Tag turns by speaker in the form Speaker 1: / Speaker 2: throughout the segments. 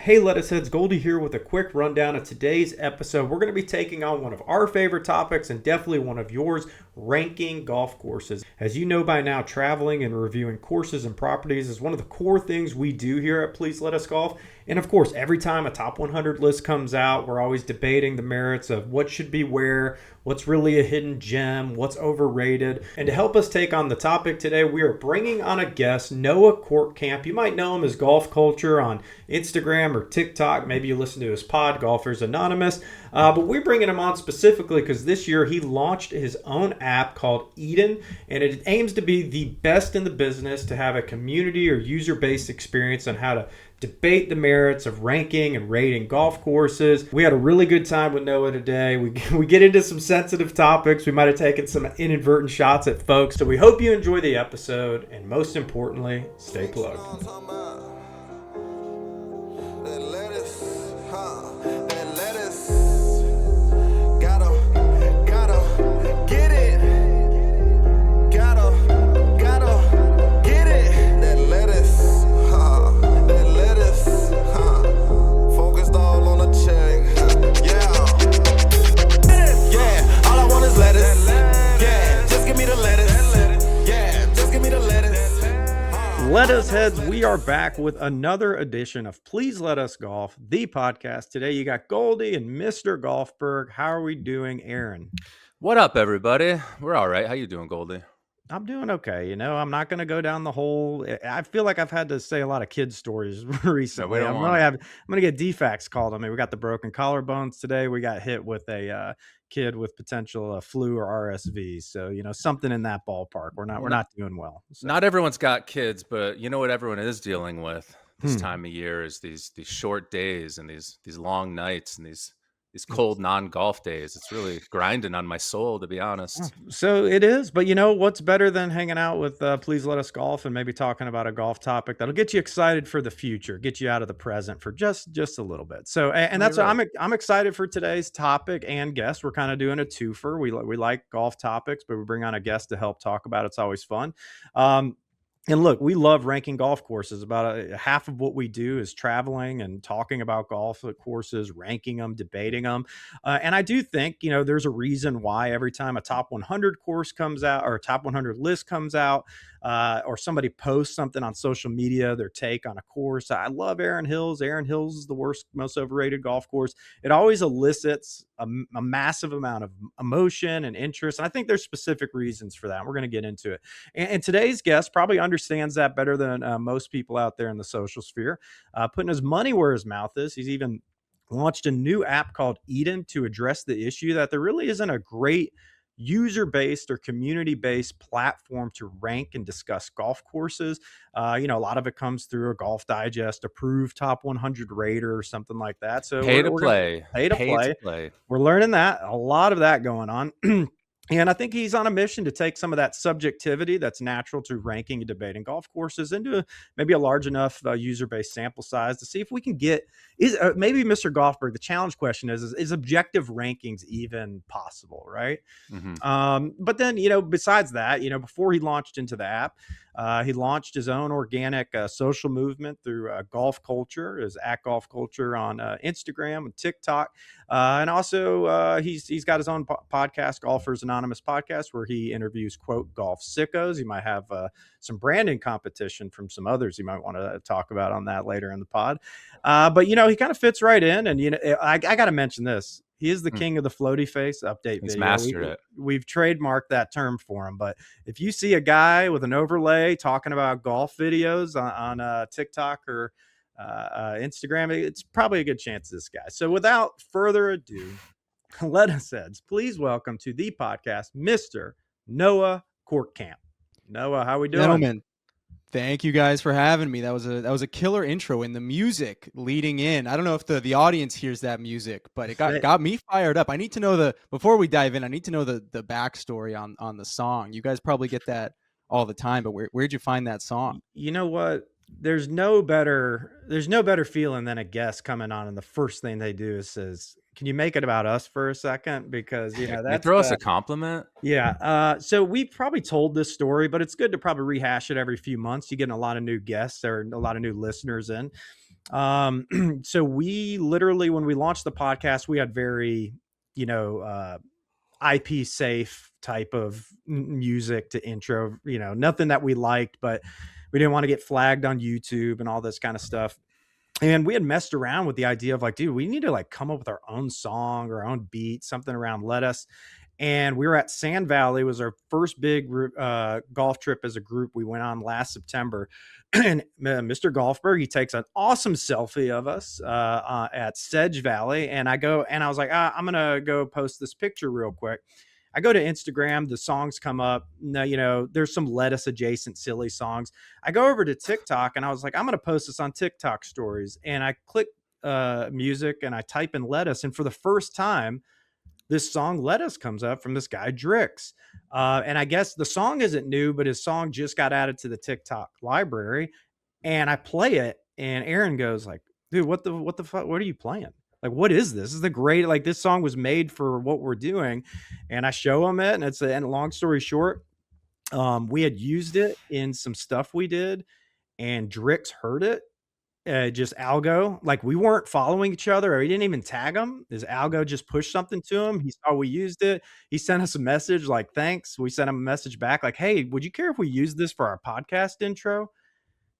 Speaker 1: Hey Lettuceheads, Goldie here with a quick rundown of today's episode. We're going to be taking on one of our favorite topics and definitely one of yours, ranking golf courses. As you know by now, traveling and reviewing courses and properties is one of the core things we do here at Please Let Us Golf. And of course, every time a top 100 list comes out, we're always debating the merits of what should be where, what's really a hidden gem, what's overrated. And to help us take on the topic today, we are bringing on a guest, Noah Kortkamp. You might know him as Golf Culture on Instagram or TikTok. Maybe you listen to his pod, Golfers Anonymous. But we're bringing him on specifically because this year he launched his own app called Eden, and it aims to be the best in the business to have a community or user-based experience on how to debate the merits of ranking and rating golf courses. We had a really good time with Noah today. We get into some sensitive topics. We might have taken some inadvertent shots at folks. So we hope you enjoy the episode, and most importantly, stay plugged. Lettuceheads, we are back with another edition of Please Let Us Golf, the podcast. Today you got Goldie and Mr. Golfberg. How are we doing, Aaron?
Speaker 2: What up, everybody? We're all right. How you doing, Goldie?
Speaker 1: I'm doing okay. I'm not going to go down the whole. I feel like I've had to say a lot of kids' stories recently. I'm going to get defects called on me. We got the broken collarbones today. We got hit with a kid with potential flu or RSV. So something in that ballpark. We're not doing well. So.
Speaker 2: Not everyone's got kids, but you know what everyone is dealing with this time of year is these short days and these long nights and these cold non-golf days. It's really grinding on my soul, to be honest.
Speaker 1: So it is, but what's better than hanging out with Please Let Us Golf and maybe talking about a golf topic that'll get you excited for the future, get you out of the present for just a little bit. So, and that's what I'm excited for today's topic and guest. We're kind of doing a twofer. We like golf topics, but we bring on a guest to help talk about it. It's always fun. And look, we love ranking golf courses. About half of what we do is traveling and talking about golf courses, ranking them, debating them. And I do think, there's a reason why every time a top 100 course comes out or a top 100 list comes out, or somebody posts something on social media, their take on a course. I love Erin Hills. Erin Hills is the most overrated golf course. It always elicits a massive amount of emotion and interest. And I think there's specific reasons for that. We're going to get into it. And today's guest probably understands that better than most people out there in the social sphere, putting his money where his mouth is. He's even launched a new app called Eden to address the issue that there really isn't a great user-based or community-based platform to rank and discuss golf courses. A lot of it comes through a Golf Digest approved top 100 rater or something like that. So
Speaker 2: pay to play.
Speaker 1: We're learning that, a lot of that going on. And I think he's on a mission to take some of that subjectivity that's natural to ranking and debating golf courses into maybe a large enough user-based sample size to see if we can get maybe Mr. Golfberg. The challenge question is objective rankings even possible, right?
Speaker 2: Mm-hmm.
Speaker 1: But then, besides that, before he launched into the app, he launched his own organic social movement through Golf Culture, is at Golf Culture on Instagram and TikTok. And also he's got his own podcast, Golfers Anonymous podcast, where he interviews, quote, golf sickos. You might have some branding competition from some others you might want to talk about on that later in the pod. But, he kind of fits right in. And, I got to mention this. He is the king of the floaty face update
Speaker 2: He's
Speaker 1: video.
Speaker 2: mastered it.
Speaker 1: We've trademarked that term for him. But if you see a guy with an overlay talking about golf videos on TikTok or Instagram, it's probably a good chance this guy. So without further ado, Lettuceheads, please welcome to the podcast, Mr. Noah Kortkamp. Noah, how we doing?
Speaker 3: Gentlemen, thank you guys for having me. That was a killer intro, and the music leading in. I don't know if the audience hears that music, but it got me fired up. I need to know before we dive in, I need to know the backstory on the song. You guys probably get that all the time, but where'd you find that song?
Speaker 1: You know what? There's no better feeling than a guest coming on and the first thing they do is says, can you make it about us for a second? Because that's
Speaker 2: throw us a compliment.
Speaker 1: Yeah. So we've probably told this story, but it's good to probably rehash it every few months. You're getting a lot of new guests or a lot of new listeners in. So we literally, when we launched the podcast, we had very, you know, IP safe type of music to intro, nothing that we liked, but we didn't want to get flagged on YouTube and all this kind of stuff. And we had messed around with the idea of like, dude, we need to like come up with our own song or our own beat, something around lettuce. And we were at Sand Valley. It was our first big golf trip as a group. We went on last September, and Mr. Golfberg, he takes an awesome selfie of us at Sedge Valley, and I was like, I'm gonna go post this picture real quick. I go to Instagram, the songs come up. No, there's some lettuce adjacent silly songs. I go over to TikTok, and I was like, I'm gonna post this on TikTok stories, and I click music, and I type in lettuce, and for the first time this song Lettuce comes up from this guy Drix. And I guess the song isn't new, but his song just got added to the TikTok library. And I play it, and Aaron goes like, dude, what the fuck? What are you playing? Like, what is this? This is the great, like, this song was made for what we're doing. And I show him it, and long story short, we had used it in some stuff we did, and Drix heard it, just Algo, like, we weren't following each other, or he didn't even tag him. His Algo just pushed something to him. He saw we used it. He sent us a message like, "Thanks." We sent him a message back like, "Hey, would you care if we use this for our podcast intro?"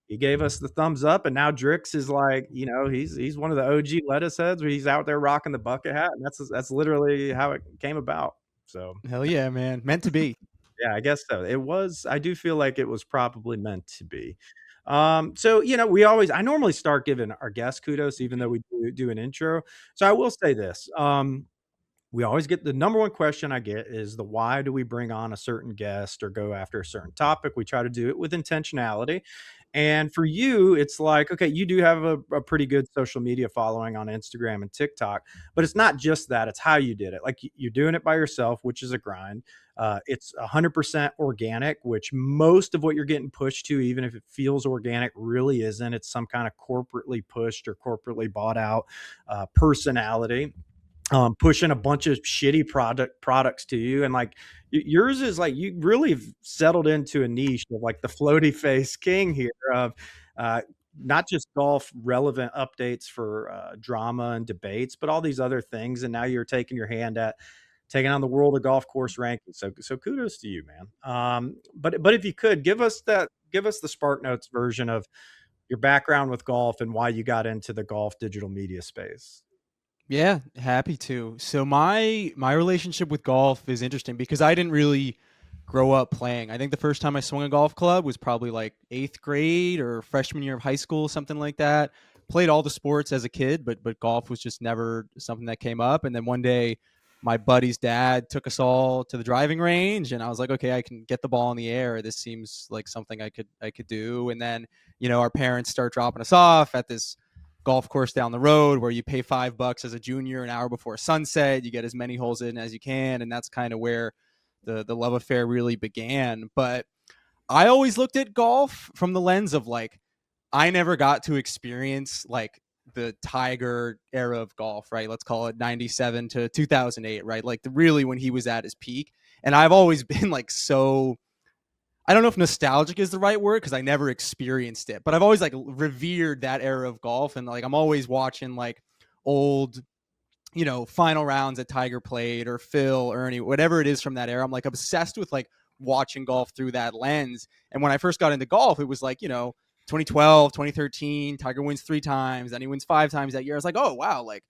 Speaker 1: He gave us the thumbs up, and now Drix is like, he's one of the OG lettuce heads where he's out there rocking the bucket hat, and that's literally how it came about. So,
Speaker 3: Hell yeah, man. Meant to be.
Speaker 1: yeah, I guess so. I do feel like it was probably meant to be. So, I normally start giving our guests kudos, even though we do an intro. So I will say this. We always get the number one question I get is the why do we bring on a certain guest or go after a certain topic? We try to do it with intentionality. And for you, it's like, okay, you do have a pretty good social media following on Instagram and TikTok, but it's not just that, it's how you did it. Like you're doing it by yourself, which is a grind. It's 100% organic, which most of what you're getting pushed to, even if it feels organic, really isn't. It's some kind of corporately pushed or corporately bought out personality pushing a bunch of shitty products to you. And like yours is like, you really have settled into a niche of like the floaty face king here of uh, not just golf relevant updates for drama and debates, but all these other things. And now you're taking your hand at taking on the world of golf course rankings. So kudos to you, man. But if you could give us the Spark Notes version of your background with golf and why you got into the golf digital media space.
Speaker 3: Yeah, happy to. So my relationship with golf is interesting because I didn't really grow up playing. I think the first time I swung a golf club was probably like 8th grade or freshman year of high school, something like that. Played all the sports as a kid, but golf was just never something that came up. And then one day my buddy's dad took us all to the driving range and I was like, okay, I can get the ball in the air. This seems like something I could do. And then, our parents start dropping us off at this golf course down the road where you pay $5 as a junior an hour before sunset. You get as many holes in as you can, and that's kind of where the love affair really began. But I always looked at golf from the lens of like I never got to experience like the Tiger era of golf, right? Let's call it 97 to 2008, right? Like really when he was at his peak. And I've always been like so I don't know if nostalgic is the right word because I never experienced it, but I've always like revered that era of golf. And like, I'm always watching like old, final rounds that Tiger played or Phil, Ernie, whatever it is from that era. I'm like obsessed with like watching golf through that lens. And when I first got into golf, it was like, 2012, 2013, Tiger wins 3 times, then he wins 5 times that year. I was like, oh, wow. Like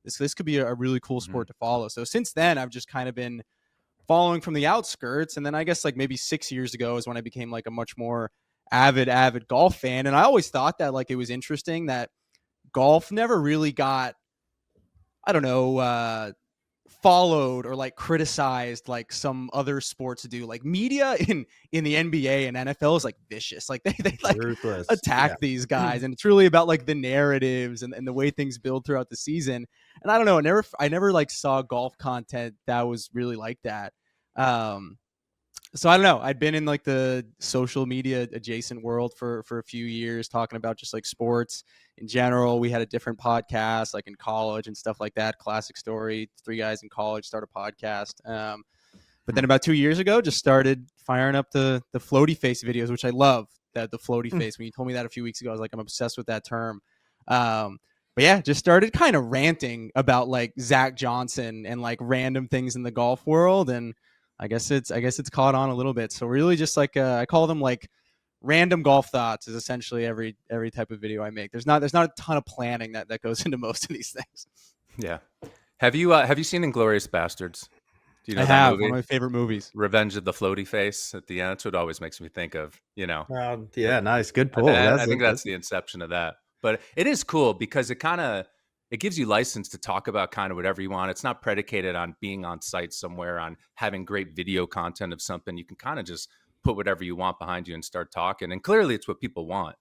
Speaker 3: this could be a really cool sport to follow. So since then I've just kind of been following from the outskirts. And then I guess like maybe 6 years ago is when I became like a much more avid golf fan. And I always thought that like it was interesting that golf never really got, I don't know, followed or like criticized like some other sports do. Like media in the NBA and NFL is like vicious. Like they like
Speaker 1: Ruthless.
Speaker 3: attack these guys. And it's really about like the narratives and the way things build throughout the season. And I don't know, I never like saw golf content that was really like that. So I don't know. I'd been in like the social media adjacent world for a few years, talking about just like sports in general. We had a different podcast like in college and stuff like that. Classic story. 3 guys in college start a podcast. But then about 2 years ago, just started firing up the floaty face videos, which I love. That the floaty face. When you told me that a few weeks ago, I was like, I'm obsessed with that term. But yeah, just started kind of ranting about like Zach Johnson and like random things in the golf world, and I guess it's caught on a little bit. So really, just like I call them like random golf thoughts is essentially every type of video I make. There's not a ton of planning that goes into most of these things.
Speaker 2: Yeah. Have you seen Inglorious Bastards? Do you
Speaker 3: I
Speaker 2: know that
Speaker 3: have one
Speaker 2: movie?
Speaker 3: of my favorite movies.
Speaker 2: Revenge of the Floaty Face at the end. That's what always makes me think of,
Speaker 1: Yeah, nice, good
Speaker 2: I,
Speaker 1: pull.
Speaker 2: th-
Speaker 1: That's
Speaker 2: I think
Speaker 1: it.
Speaker 2: that's the inception of that. But it is cool because it gives you license to talk about kind of whatever you want. It's not predicated on being on site somewhere, on having great video content of something. You can kind of just put whatever you want behind you and start talking. And clearly, it's what people want.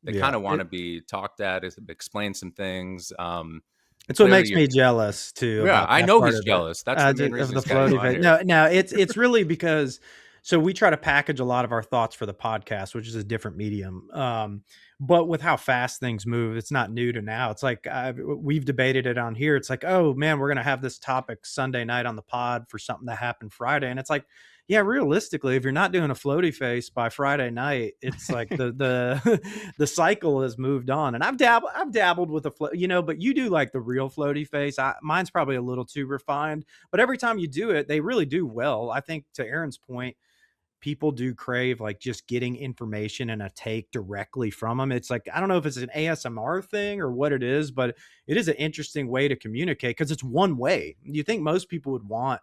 Speaker 2: They
Speaker 1: Yeah,
Speaker 2: kind of want to be talked at, explain some things.
Speaker 1: it's what
Speaker 2: Clearly,
Speaker 1: makes
Speaker 2: you're
Speaker 1: me jealous too
Speaker 2: yeah.
Speaker 1: about
Speaker 2: I
Speaker 1: that
Speaker 2: know
Speaker 1: part
Speaker 2: he's
Speaker 1: of it.
Speaker 2: jealous. That's the main
Speaker 1: Of
Speaker 2: reason
Speaker 1: the
Speaker 2: he's got you
Speaker 1: floaty
Speaker 2: on
Speaker 1: face.
Speaker 2: here.
Speaker 1: No, it's really because so we try to package a lot of our thoughts for the podcast, which is a different medium. But with how fast things move, it's not new to now. It's like we've debated it on here. It's like, oh man, we're gonna have this topic Sunday night on the pod for something that happened Friday, and it's like, yeah, realistically, if you're not doing a floaty face by Friday night, it's like the the cycle has moved on. And I've dabbled with but you do like the real floaty face. Mine's probably a little too refined, but every time you do it, they really do well. I think to Aaron's point, people do crave like just getting information and a take directly from them. It's like, I don't know if it's an ASMR thing or what it is, but it is an interesting way to communicate because it's one way. You think most people would want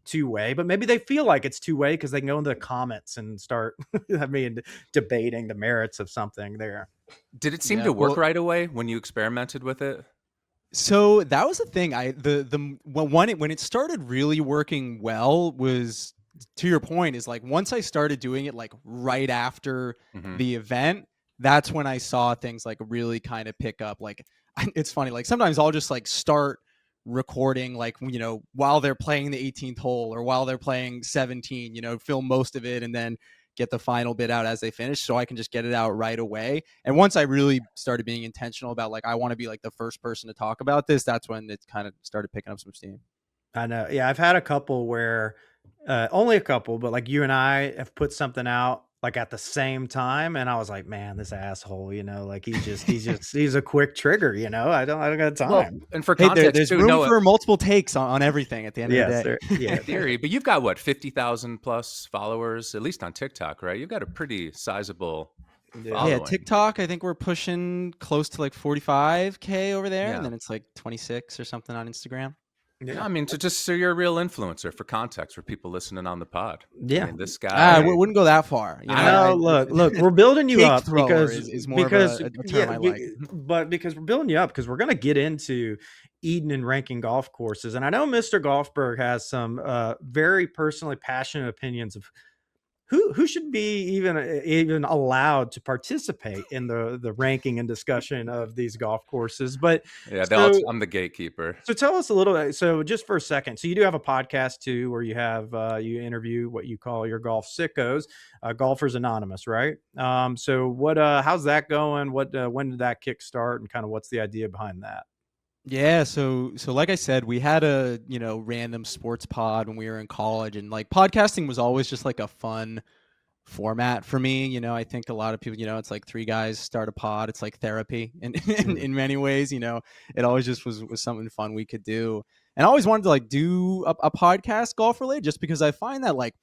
Speaker 1: two-way, but maybe they feel like it's two-way because they can go into the comments and start debating the merits of something there.
Speaker 2: Did it seem
Speaker 3: Yeah,
Speaker 2: to work
Speaker 3: well,
Speaker 2: right away when you experimented with it?
Speaker 3: so that was the thing. When it started really working well was, to your point, is like once I started doing it like right after
Speaker 2: Hmm.
Speaker 3: the event, that's when I saw things like really kind of pick up. Like it's funny, like sometimes I'll just like start recording like while they're playing the 18th hole or while they're playing 17, film most of it and then get the final bit out as they finish so I can just get it out right away. And once I really started being intentional about like I want to be like the first person to talk about this, that's when it kind of started picking up some steam.
Speaker 1: I know. Yeah, I've had a couple where only a couple, but like you and I have put something out like at the same time, and I was like, man, this asshole, like he's a quick trigger, I don't got
Speaker 2: Well,
Speaker 1: time.
Speaker 2: and for
Speaker 3: Hey,
Speaker 2: context
Speaker 3: there's
Speaker 2: too,
Speaker 3: room
Speaker 2: Noah,
Speaker 3: for multiple takes on everything at the end of the
Speaker 1: Yes,
Speaker 3: day.
Speaker 1: there,
Speaker 2: in
Speaker 1: yeah.
Speaker 2: theory, but you've got what, 50,000 plus followers, at least on TikTok, right? You've got a pretty sizable
Speaker 1: Yeah.
Speaker 3: Yeah,
Speaker 2: following.
Speaker 3: TikTok, I think we're pushing close to like 45K over there, and
Speaker 2: Yeah.
Speaker 3: then it's like 26 or something on Instagram.
Speaker 2: No,
Speaker 1: Yeah.
Speaker 2: I mean, so you're a real influencer for context for people listening on the pod. I
Speaker 1: Yeah.
Speaker 2: mean, this
Speaker 3: I
Speaker 2: guy,
Speaker 3: wouldn't go that far.
Speaker 2: I
Speaker 3: I
Speaker 1: No, look, we're building you
Speaker 3: cake
Speaker 1: up
Speaker 3: thrower is more of a term
Speaker 1: yeah,
Speaker 3: I like.
Speaker 1: but because we're building you up because we're gonna get into Eden and ranking golf courses, and I know Mr. Golfberg has some very personally passionate opinions of who should be even allowed to participate in the ranking and discussion of these golf courses. But
Speaker 2: yeah,
Speaker 1: so
Speaker 2: I'm the gatekeeper.
Speaker 1: so tell us a little bit. So just for a second, so you do have a podcast too, where you interview what you call your golf sickos, Golfers Anonymous, right? So how's that going? When did that kick start, and kind of what's the idea behind that?
Speaker 3: Yeah, so like I said, we had a, random sports pod when we were in college, and like podcasting was always just like a fun format for me. I think a lot of people, it's like three guys start a pod. It's like therapy in in,
Speaker 1: Mhm.
Speaker 3: in many ways. It always just was something fun we could do. And I always wanted to like do a podcast golf related just because I find that like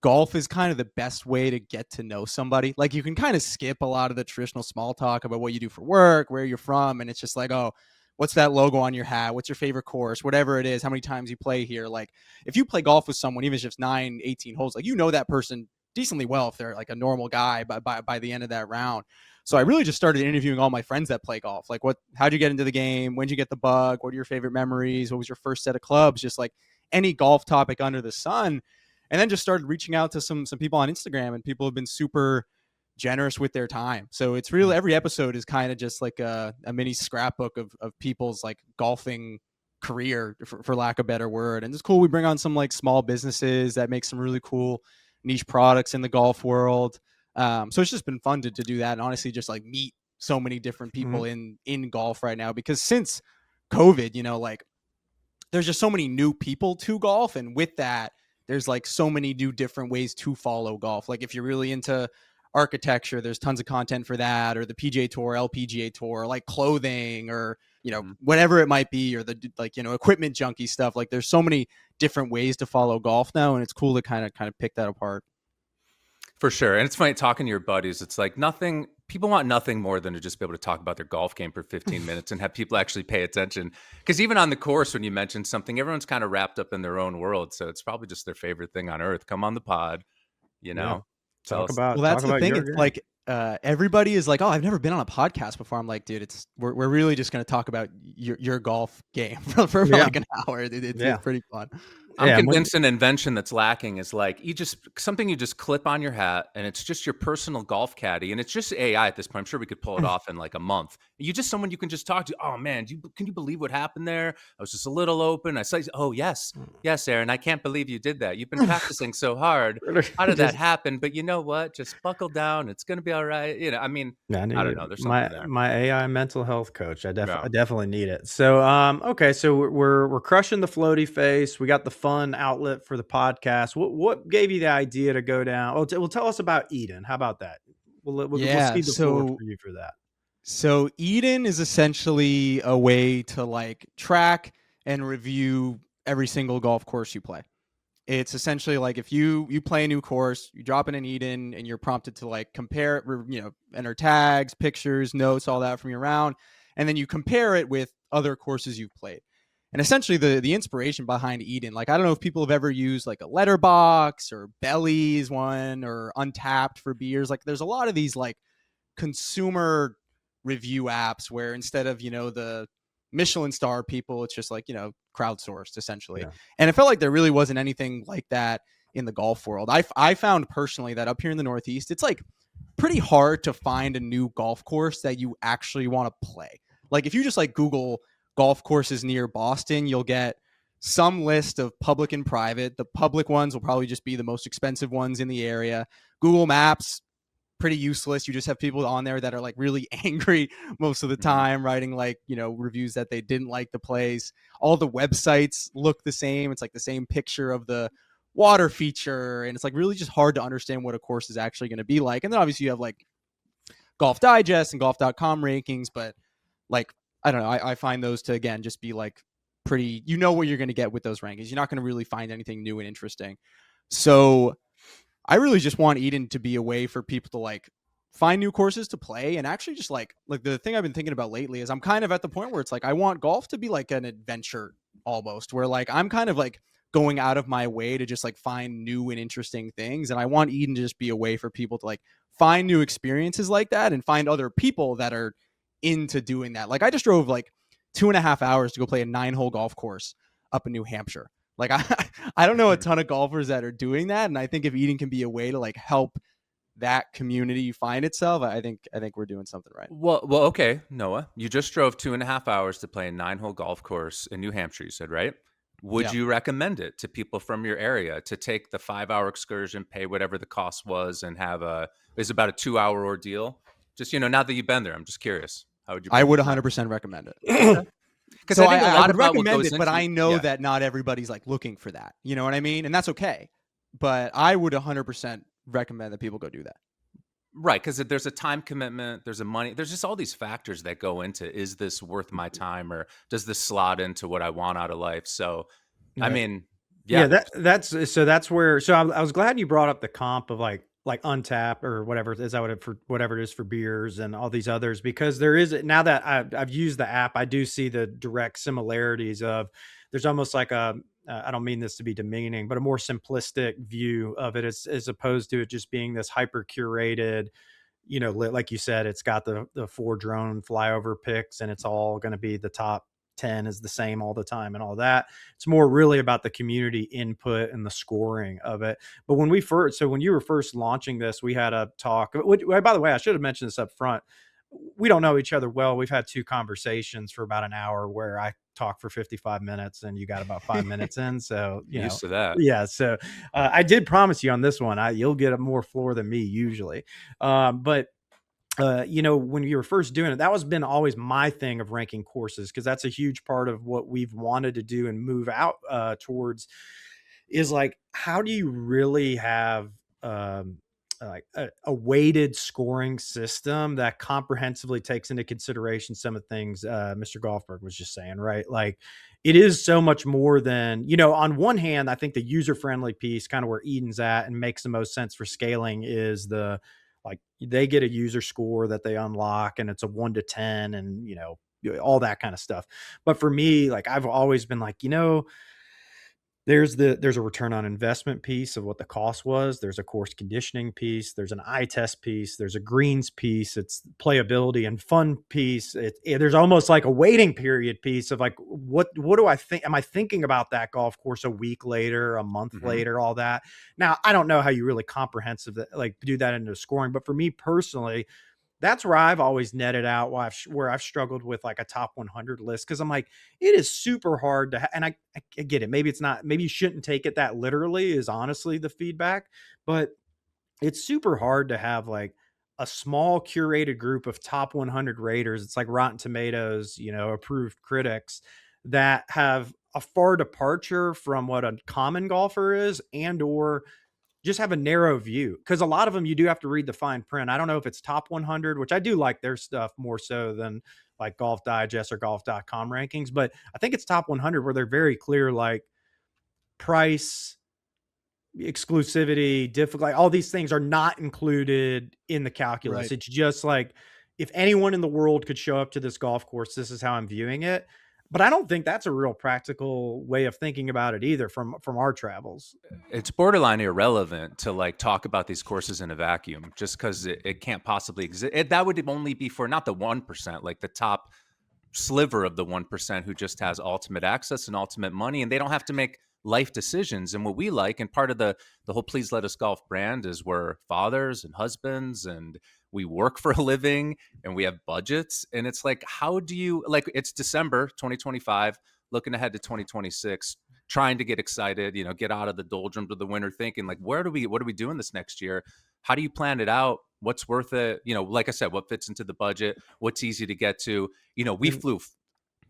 Speaker 3: golf is kind of the best way to get to know somebody. Like you can kind of skip a lot of the traditional small talk about what you do for work, where you're from, and it's just like, oh, what's that logo on your hat? What's your favorite course? Whatever it is, how many times you play here. Like if you play golf with someone, even if it's just 18 holes, like that person decently well if they're like a normal guy by the end of that round. So I really just started interviewing all my friends that play golf. Like how'd you get into the game? When'd you get the bug? What are your favorite memories? What was your first set of clubs? Just like any golf topic under the sun. And then just started reaching out to some people on Instagram, and people have been super generous with their time. So it's really every episode is kind of just like a mini scrapbook of people's like golfing career, for lack of a better word. And it's cool. We bring on some like small businesses that make some really cool niche products in the golf world. So it's just been fun to do that, and honestly just like meet so many different people
Speaker 1: Mhm.
Speaker 3: in golf right now, because since COVID, like there's just so many new people to golf, and with that there's like so many new different ways to follow golf. Like if you're really into architecture, there's tons of content for that, or the PGA Tour, LPGA Tour, like clothing, or whatever it might be, or the like equipment junkie stuff. Like there's so many different ways to follow golf now, and it's cool to kind of pick that apart.
Speaker 2: For sure. And it's funny talking to your buddies. It's like nothing, people want nothing more than to just be able to talk about their golf game for 15 minutes and have people actually pay attention. Because even on the course, when you mention something, everyone's kind of wrapped up in their own world. So it's probably just their favorite thing on earth. Come on the pod,
Speaker 1: Yeah.
Speaker 2: tell
Speaker 1: Talk
Speaker 2: us.
Speaker 1: about
Speaker 3: Well,
Speaker 1: talk
Speaker 3: that's the
Speaker 1: about
Speaker 3: thing.
Speaker 1: your
Speaker 3: It's
Speaker 1: game.
Speaker 3: like everybody is like, "Oh, I've never been on a podcast before." I'm like, "Dude, we're really just going to talk about your golf game for
Speaker 1: Yeah.
Speaker 3: like an hour. It's
Speaker 1: Yeah.
Speaker 3: pretty fun."
Speaker 2: I'm
Speaker 1: Yeah.
Speaker 2: convinced an invention that's lacking is like something you just clip on your hat and it's just your personal golf caddy and it's just AI at this point. I'm sure we could pull it off in like a month. You just someone you can just talk to. Oh man, can you believe what happened there? I was just a little open. I said, oh yes, Aaron, I can't believe you did that. You've been practicing so hard. How did that happen? But you know what? Just buckle down. It's gonna be all right. I mean,
Speaker 1: Yeah, I
Speaker 2: I don't
Speaker 1: need
Speaker 2: know. There's something
Speaker 1: my
Speaker 2: there.
Speaker 1: my AI mental health coach. I
Speaker 2: Yeah.
Speaker 1: definitely need it. So, okay, so we're crushing the floaty face. We got the fun outlet for the podcast. What gave you the idea to go down? Well, tell us about Eden. How about that? We'll
Speaker 3: Yeah.
Speaker 1: cede the floor for you for that.
Speaker 3: So Eden is essentially a way to like track and review every single golf course you play. It's essentially like if you play a new course, you drop it in Eden, and you're prompted to like compare, enter tags, pictures, notes, all that from your round, and then you compare it with other courses you've played. And essentially, the inspiration behind Eden, like I don't know if people have ever used like a Letterbox or Belly's one or Untapped for beers. Like there's a lot of these like consumer review apps where instead of the Michelin star people, it's just like crowdsourced essentially.
Speaker 1: Yeah.
Speaker 3: And it felt like there really wasn't anything like that in the golf world. I found personally that up here in the Northeast, it's like pretty hard to find a new golf course that you actually want to play. Like if you just like Google golf courses near Boston, you'll get some list of public and private. The public ones will probably just be the most expensive ones in the area. Google Maps, pretty useless. You just have people on there that are like really angry most of the time, writing like, reviews that they didn't like the place. All the websites look the same. It's like the same picture of the water feature. And it's like really just hard to understand what a course is actually going to be like. And then obviously you have like Golf Digest and golf.com rankings, but like, I don't know. I find those to, again, just be like pretty, what you're going to get with those rankings. You're not going to really find anything new and interesting. So I really just want Eden to be a way for people to like find new courses to play, and actually just like the thing I've been thinking about lately is I'm kind of at the point where it's like I want golf to be like an adventure almost, where like I'm kind of like going out of my way to just like find new and interesting things, and I want Eden to just be a way for people to like find new experiences like that and find other people that are into doing that. Like I just drove like 2.5 hours to go play a 9-hole golf course up in New Hampshire. Like I don't know a ton of golfers that are doing that, and I think if Eden can be a way to like help that community find itself, I think we're doing something right.
Speaker 2: Well, okay, Noah, you just drove 2.5 hours to play a 9-hole golf course in New Hampshire. You said, right? Would you recommend it to people from your area to take the 5-hour excursion, pay whatever the cost was, and have it's about a 2-hour ordeal? Just now that you've been there, I'm just curious. How would you?
Speaker 3: I would 100% recommend it.
Speaker 2: Okay. Because
Speaker 3: So
Speaker 2: I think a lot
Speaker 3: would
Speaker 2: about what
Speaker 3: recommend
Speaker 2: goes
Speaker 3: it, but
Speaker 2: into
Speaker 3: I know
Speaker 2: yeah.
Speaker 3: that not everybody's like looking for that. You know what I mean? And that's okay. But I would 100% recommend that people go do that.
Speaker 2: Right, because there's a time commitment, there's a money, there's just all these factors that go into, is this worth my time, or does this slot into what I want out of life? So, I mean,
Speaker 1: Yeah,
Speaker 2: yeah,
Speaker 1: that's where. So I was glad you brought up the comp of like Untap or whatever. Is that whatever it is for beers and all these others? Because there is, now that I've used the app, I do see the direct similarities of, there's almost like a, I don't mean this to be demeaning, but a more simplistic view of it, as opposed to it just being this hyper curated, like you said, it's got the 4 drone flyover pics and it's all going to be the top 10 is the same all the time and all that. It's more really about the community input and the scoring of it. But when you were first launching this, we had a talk. By the way, I should have mentioned this up front. We don't know each other well. We've had 2 conversations for about an hour where I talk for 55 minutes and you got about 5 minutes in. So,
Speaker 2: used to that.
Speaker 1: yeah. So I did promise you on this one, you'll get more floor than me usually. But when you were first doing it, that was been always my thing of ranking courses, because that's a huge part of what we've wanted to do and move out towards, is like, how do you really have like a weighted scoring system that comprehensively takes into consideration some of the things Mr. Goldberg was just saying, right? Like it is so much more than, on one hand, I think the user friendly piece, kind of where Eden's at and makes the most sense for scaling, is the like they get a user score that they unlock and it's a 1 to 10 and, all that kind of stuff. But for me, like I've always been like, there's a return on investment piece of what the cost was. There's a course conditioning piece. There's an eye test piece. There's a greens piece. It's playability and fun piece. There's almost like a waiting period piece of like, what do I think? Am I thinking about that golf course a week later, a month
Speaker 2: Mhm.
Speaker 1: later, all that? Now, I don't know how you really comprehensive that, like do that into scoring, but for me personally, that's where I've always netted out where I've struggled with like a top 100 list, because I'm like, it is super hard to and I get it. Maybe it's not. Maybe you shouldn't take it that literally. Is honestly the feedback, but it's super hard to have like a small curated group of top 100 raters. It's like Rotten Tomatoes, approved critics that have a far departure from what a common golfer is, and or just have a narrow view, because a lot of them you do have to read the fine print. I don't know if it's top 100, which I do like their stuff more so than like Golf Digest or golf.com rankings, but I think it's top 100 where they're very clear, like price, exclusivity, difficult, all these things are not included in the calculus.
Speaker 3: Right.
Speaker 1: It's just like, if anyone in the world could show up to this golf course, this is how I'm viewing it. But I don't think that's a real practical way of thinking about it either from our travels.
Speaker 2: It's borderline irrelevant to like talk about these courses in a vacuum, just because it can't possibly exist. That would only be for not the 1%, like the top sliver of the 1% who just has ultimate access and ultimate money, and they don't have to make life decisions. And what we like, and part of the whole Please Let Us Golf brand, is we're fathers and husbands, and we work for a living, and we have budgets. And it's like, how do you, like, it's December 2025, looking ahead to 2026, trying to get excited, get out of the doldrums of the winter, thinking like, what are we doing this next year? How do you plan it out? What's worth it? Like I said, what fits into the budget? What's easy to get to? We
Speaker 1: And
Speaker 2: flew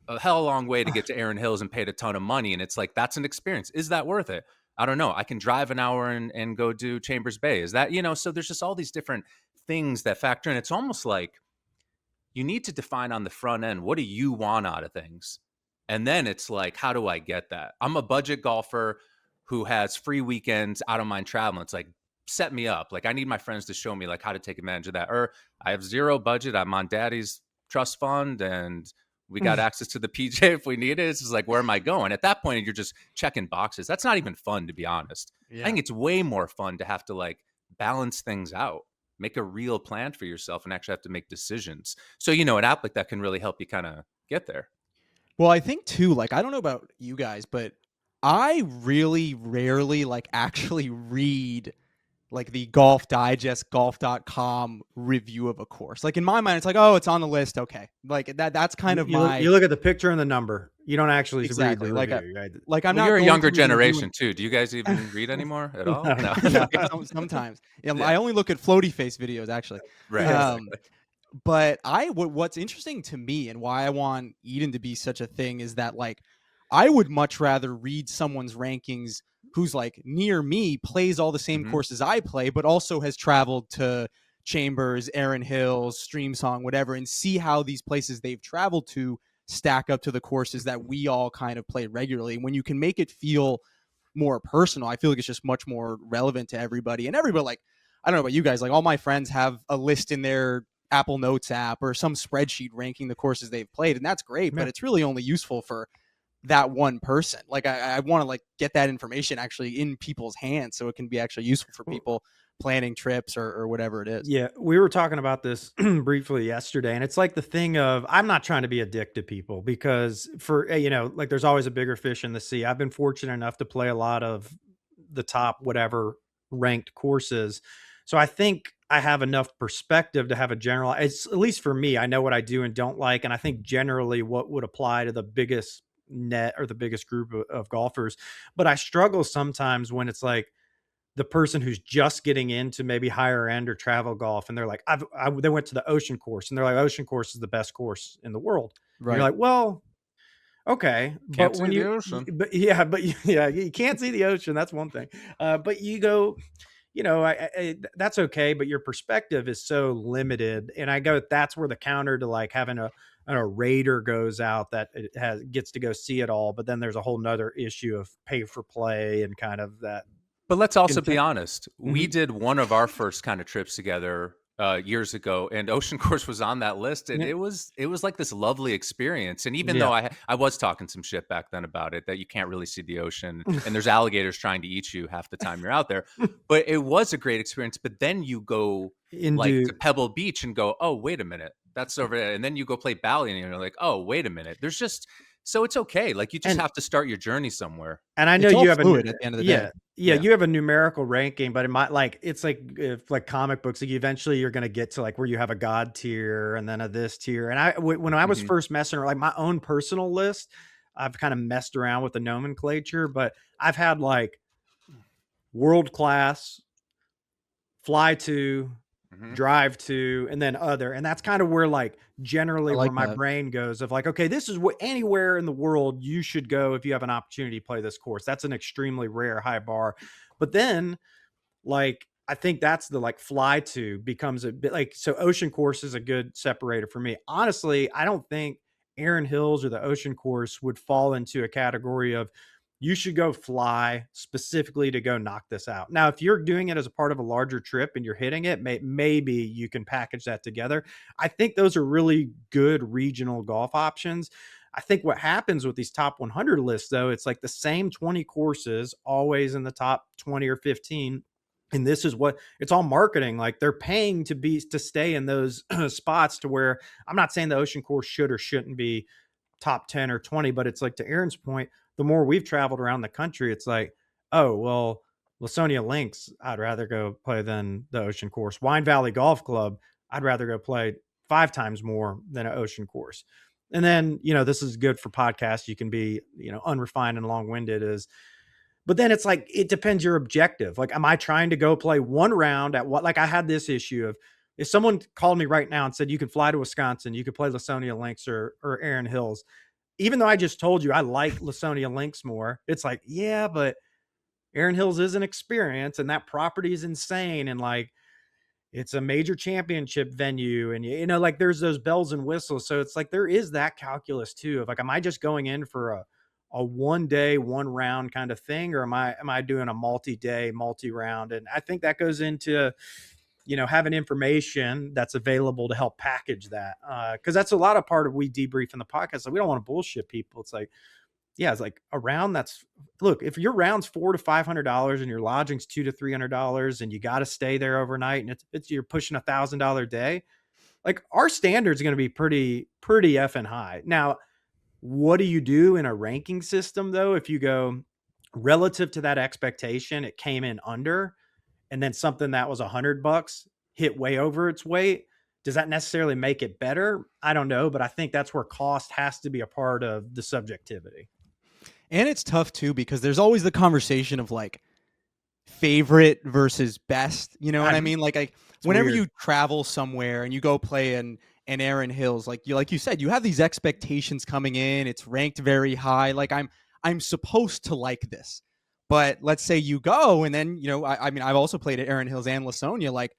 Speaker 2: a hell of a long way to get to Erin Hills and paid a ton of money. And it's like, that's an experience. Is that worth it? I don't know. I can drive an hour and go do Chambers Bay. Is that, so there's just all these different things that factor in. It's almost like you need to define on the front end, what do you want out of things? And then it's like, how do I get that? I'm a budget golfer who has free weekends. I don't mind traveling. It's like, set me up. Like, I need my friends to show me like how to take advantage of that. Or I have zero budget. I'm on daddy's trust fund and we got access to the PJ if we need it. It's just like, where am I going? At that point, you're just checking boxes. That's not even fun, to be honest. I
Speaker 3: Yeah.
Speaker 2: think it's way more fun to have to like balance things out, make a real plan for yourself, and actually have to make decisions. So, an app like that can really help you kind of get there.
Speaker 3: Well, I think too, like, I don't know about you guys, but I really rarely like actually read like the Golf Digest, golf.com review of a course. Like in my mind, it's like, oh, it's on the list. Okay. Like that's kind
Speaker 1: you,
Speaker 3: of
Speaker 1: you look,
Speaker 3: my
Speaker 1: you look at the picture and the number. You don't actually read
Speaker 3: exactly
Speaker 1: the
Speaker 3: like
Speaker 1: review, right?
Speaker 3: like I'm
Speaker 2: Well,
Speaker 3: not
Speaker 2: you're a
Speaker 3: going
Speaker 2: younger
Speaker 3: through the review
Speaker 2: generation too. Do you guys even read anymore at all?
Speaker 1: No,
Speaker 2: No.
Speaker 1: no.
Speaker 3: sometimes. Yeah,
Speaker 2: Yeah.
Speaker 3: I only look at floaty face videos actually.
Speaker 2: Right.
Speaker 1: Yeah.
Speaker 3: Um, but what's interesting to me and why I want Eden to be such a thing is that like I would much rather read someone's rankings who's like near me, plays all the same
Speaker 2: Mhm.
Speaker 3: courses I play, but also has traveled to Chambers, Erin Hills, Stream Song, whatever, and see how these places they've traveled to stack up to the courses that we all kind of play regularly. When you can make it feel more personal, I feel like it's just much more relevant to everybody. And everybody, like, I don't know about you guys, like all my friends have a list in their Apple Notes app or some spreadsheet ranking the courses they've played, and that's great, but
Speaker 1: Yeah.
Speaker 3: it's really only useful for that one person. Like I want to like get that information actually in people's hands so it can be actually useful for people planning trips or whatever it is.
Speaker 1: Yeah, we were talking about this briefly yesterday, and it's like the thing of, I'm not trying to be a dick to people, because for like there's always a bigger fish in the sea. I've been fortunate enough to play a lot of the top whatever ranked courses, so I think I have enough perspective to have a general. It's, at least for me, I know what I do and don't like, and I think generally what would apply to the biggest net or the biggest group of golfers. But I struggle sometimes when it's like the person who's just getting into maybe higher end or travel golf, and they're like, they went to the ocean course and they're like, ocean course is the best course in the world. And you're
Speaker 3: Right.
Speaker 1: like, well, okay,
Speaker 2: Can't
Speaker 1: but
Speaker 2: see
Speaker 1: when
Speaker 2: the ocean.
Speaker 1: but yeah, but yeah, you can't see the ocean. That's one thing. But you go, that's okay, but your perspective is so limited. And I go, that's where the counter to like having a raider goes out that it gets to go see it all. But then there's a whole nother issue of pay for play and kind of that
Speaker 2: But let's also be
Speaker 1: content.
Speaker 2: honest. We
Speaker 1: Mhm.
Speaker 2: did one of our first kind of trips together years ago, and Ocean Course was on that list, and
Speaker 1: Yeah.
Speaker 2: it was like this lovely experience. And even
Speaker 1: Yeah.
Speaker 2: though I was talking some shit back then about it, that you can't really see the ocean, and there's alligators trying to eat you half the time you're out there, but it was a great experience. But then you go like
Speaker 1: Into
Speaker 2: to Pebble Beach and go, oh wait a minute, that's over there, and then you go play Bali, and you're like, oh wait a minute, there's just so it's okay. Like you just
Speaker 1: and
Speaker 2: have to start your journey somewhere.
Speaker 1: And I know
Speaker 3: It's all
Speaker 1: you have
Speaker 3: fluid at the end of the day.
Speaker 1: yeah, yeah,
Speaker 2: Yeah.
Speaker 1: you have a numerical ranking, but it might like it's like if like comic books, like eventually you're gonna get to like where you have a god tier and then a this tier. And when I was
Speaker 2: Mhm.
Speaker 1: first messing around, like my own personal list, I've kind of messed around with the nomenclature, but I've had like world class, fly to,
Speaker 2: Mhm.
Speaker 1: drive to, and then other. And that's kind of where like
Speaker 3: I
Speaker 1: generally where
Speaker 3: like
Speaker 1: my
Speaker 3: that.
Speaker 1: brain goes of like, okay, this is what anywhere in the world you should go if you have an opportunity to play this course. That's an extremely rare high bar. But then like I think that's the like fly to becomes a bit like so ocean course is a good separator for me. Honestly, I don't think Aaron Hills or the ocean course would fall into a category of you should go fly specifically to go knock this out. Now, if you're doing it as a part of a larger trip and you're hitting it, maybe you can package that together. I think those are really good regional golf options. I think what happens with these top 100 lists, though, it's like the same 20 courses always in the top 20 or 15, and this is what it's all marketing. Like they're paying to stay in those spots to where I'm not saying the ocean course should or shouldn't be top 10 or 20, but it's like to Aaron's point, the more we've traveled around the country, it's like, oh, well, Lasonia Links, I'd rather go play than the ocean course. Wine Valley Golf Club, I'd rather go play 5 times more than an ocean course. And then, this is good for podcasts. You can be, unrefined and long winded is but then it's like, it depends your objective. Like, am I trying to go play one round at what? Like, I had this issue of if someone called me right now and said, you could fly to Wisconsin, you could play Lasonia Links or Aaron Hills. Even though I just told you I like Lasonia Links more, it's like, yeah, but Aaron Hills is an experience and that property is insane. And like, it's a major championship venue. And, like there's those bells and whistles. So it's like, there is that calculus too of like, am I just going in for a 1 day, 1 round kind of thing, or am I doing a multi-day, multi-round? And I think that goes into having information that's available to help package that because that's a lot of part of we debrief in the podcast. So we don't want to bullshit people. It's like yeah, it's like a round that's look, if your round's $400 to $500 and your lodging's $200 to $300 and you got to stay there overnight and it's you're pushing $1,000 a day, like our standards are going to be pretty effing high. Now, what do you do in a ranking system though? If you go relative to that expectation, it came in under, and then something that was $100 hit way over its weight. Does that necessarily make it better? I don't know, but I think that's where cost has to be a part of the subjectivity.
Speaker 3: And it's tough too because there's always the conversation of like favorite versus best. You know what I
Speaker 1: I,
Speaker 3: mean? Like
Speaker 1: it's
Speaker 3: whenever
Speaker 1: weird.
Speaker 3: you travel somewhere and you go play in Aaron Hills, like you said, you have these expectations coming in. It's ranked very high. Like I'm supposed to like this. But let's say you go and then, I mean, I've also played at Aaron Hills and Lasonia. Like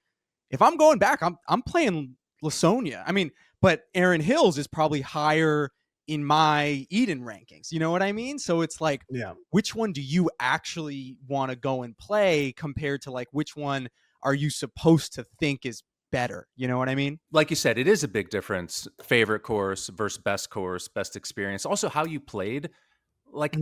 Speaker 3: if I'm going back, I'm playing Lasonia. I mean, but Aaron Hills is probably higher in my Eden rankings. You know what I mean? So it's like,
Speaker 1: Yeah.
Speaker 3: which one do you actually want to go and play compared to like which one are you supposed to think is better? You know what I mean?
Speaker 2: Like you said, it is a big difference. Favorite course versus best course, best experience. Also, how you played. Like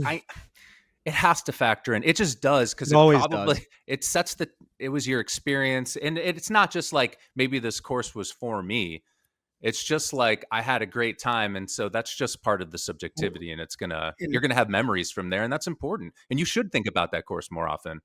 Speaker 2: it has to factor in. It just does because
Speaker 3: It always does.
Speaker 2: it sets it was your experience, and it's not just like maybe this course was for me. It's just like I had a great time, and so that's just part of the
Speaker 1: Well,
Speaker 2: subjectivity, and you're
Speaker 1: and
Speaker 2: gonna have memories from there, and that's important. And you should think about that course more often.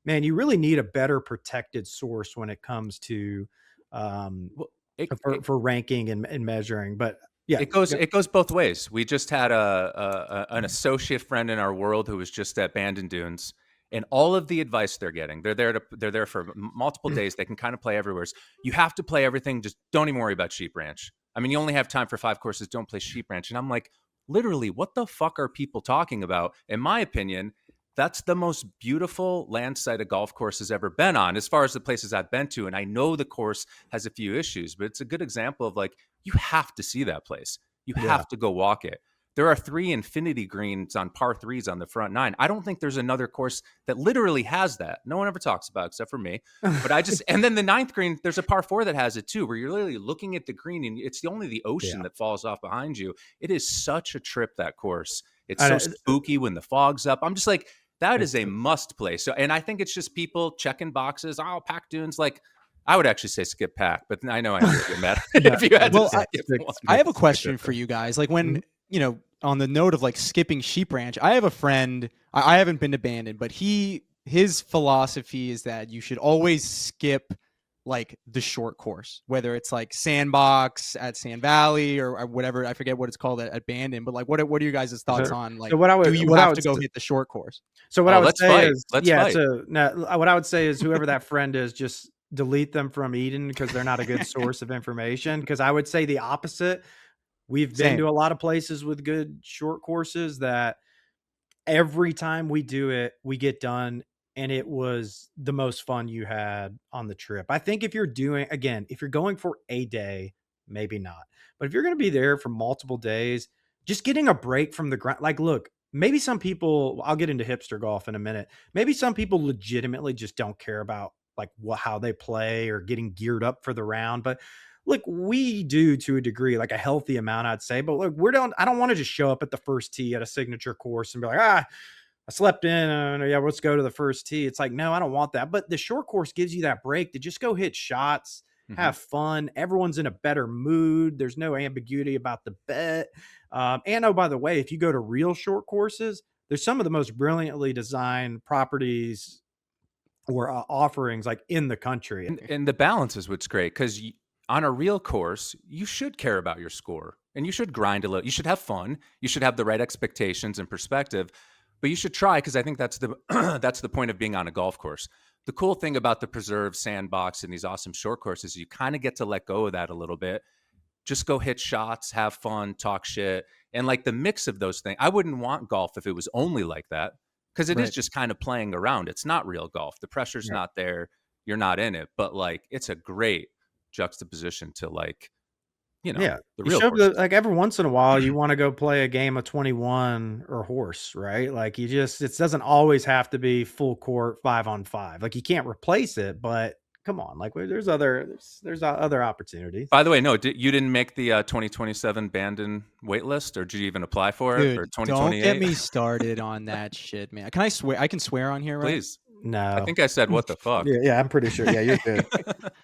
Speaker 1: man, you really need a better protected source when it comes to um,
Speaker 2: Well, it,
Speaker 1: for ranking and measuring. But yeah,
Speaker 2: it goes both ways. We just had an associate friend in our world who was just at Bandon Dunes, and all of the advice they're getting, they're there for multiple days. They can kind of play everywhere. You have to play everything. Just don't even worry about Sheep Ranch. I mean, you only have time for 5 courses. Don't play Sheep Ranch. And I'm like, literally, what the fuck are people talking about? In my opinion, that's the most beautiful land site a golf course has ever been on, as far as the places I've been to. And I know the course has a few issues, but it's a good example of like, you have to see that place. You
Speaker 1: Yeah.
Speaker 2: have to go walk it. There are 3 infinity greens on par 3s on the front 9. I don't think there's another course that literally has that. No one ever talks about it except for me. But I just, and then the 9th green, there's a par 4 that has it too, where you're literally looking at the green and it's only the ocean
Speaker 1: Yeah.
Speaker 2: that falls off behind you. It is such a trip, that course. It's so
Speaker 1: I,
Speaker 2: spooky when the fog's up. I'm just like, that is
Speaker 1: it's
Speaker 2: a must play. So, and I think it's just people checking boxes. Oh, pack dunes. Like, I would actually say skip pack, but I know Andrew would get mad
Speaker 1: no,
Speaker 2: if you had to
Speaker 3: Well,
Speaker 2: skip one.
Speaker 3: I have a
Speaker 1: stick
Speaker 3: question
Speaker 1: with
Speaker 3: for
Speaker 1: it.
Speaker 3: you guys. Like when,
Speaker 1: Mhm.
Speaker 3: you know, on the note of like skipping Sheep Ranch, I have a friend, I haven't been to Bandon, but his philosophy is that you should always skip like the short course, whether it's like Sandbox at Sand Valley or whatever. I forget what it's called at Bandon, but like, what are your guys' thoughts
Speaker 1: So,
Speaker 3: on
Speaker 1: so
Speaker 3: like, do you
Speaker 1: what I
Speaker 3: have
Speaker 1: would
Speaker 3: to go hit the short course?
Speaker 1: So what
Speaker 2: Oh,
Speaker 1: I would
Speaker 2: let's
Speaker 1: say
Speaker 2: fight.
Speaker 1: is,
Speaker 2: Let's
Speaker 1: yeah,
Speaker 2: fight.
Speaker 1: so no, what I would say is whoever that friend is, just delete them from Eden because they're not a good source of information. Because I would say the opposite. We've been
Speaker 3: Same.
Speaker 1: to a lot of places with good short courses that every time we do it, we get done and it was the most fun you had on the trip. I think if you're doing, again, if you're going for a day, maybe not. But if you're going to be there for multiple days, just getting a break from the grind. Like, look, maybe some people, I'll get into hipster golf in a minute. Maybe some people legitimately just don't care about like how they play or getting geared up for the round. But look, we do to a degree, like a healthy amount, I'd say. But look, I don't want to just show up at the first tee at a signature course and be like, I slept in. Yeah, let's go to the first tee. It's like, no, I don't want that. But the short course gives you that break to just go hit shots,
Speaker 2: Mhm.
Speaker 1: have fun. Everyone's in a better mood. There's no ambiguity about the bet. And oh, by the way, if you go to real short courses, there's some of the most brilliantly designed properties or offerings like in the country.
Speaker 2: And the balance is what's great, because on a real course, you should care about your score and you should grind a little. You should have fun. You should have the right expectations and perspective, but you should try, because I think that's the that's the point of being on a golf course. The cool thing about the preserve sandbox and these awesome short courses, you kind of get to let go of that a little bit. Just go hit shots, have fun, talk shit, and like the mix of those things. I wouldn't want golf if it was only like that, because it is
Speaker 1: Right.
Speaker 2: just kind of playing around. It's not real golf. The pressure's
Speaker 1: Right.
Speaker 2: not there. You're not in it, but like it's a great juxtaposition to like,
Speaker 1: Yeah.
Speaker 2: the
Speaker 1: You
Speaker 2: real
Speaker 1: show up the,
Speaker 2: courses.
Speaker 1: like every once in a while you want to go play a game of 21 or horse, right? Like you just it doesn't always have to be full court 5-on-5. Like you can't replace it, but come on, like there's other opportunities.
Speaker 2: By the way, no, you didn't make the 2027 Bandon wait list, or did you even apply for it, or
Speaker 3: Dude, don't get
Speaker 2: 2028?
Speaker 3: me started on that shit, man. Can I swear? I can swear on here, right?
Speaker 2: Please. I
Speaker 1: No.
Speaker 2: think I said, what the fuck?
Speaker 1: Yeah, yeah, I'm pretty sure. Yeah, you're good.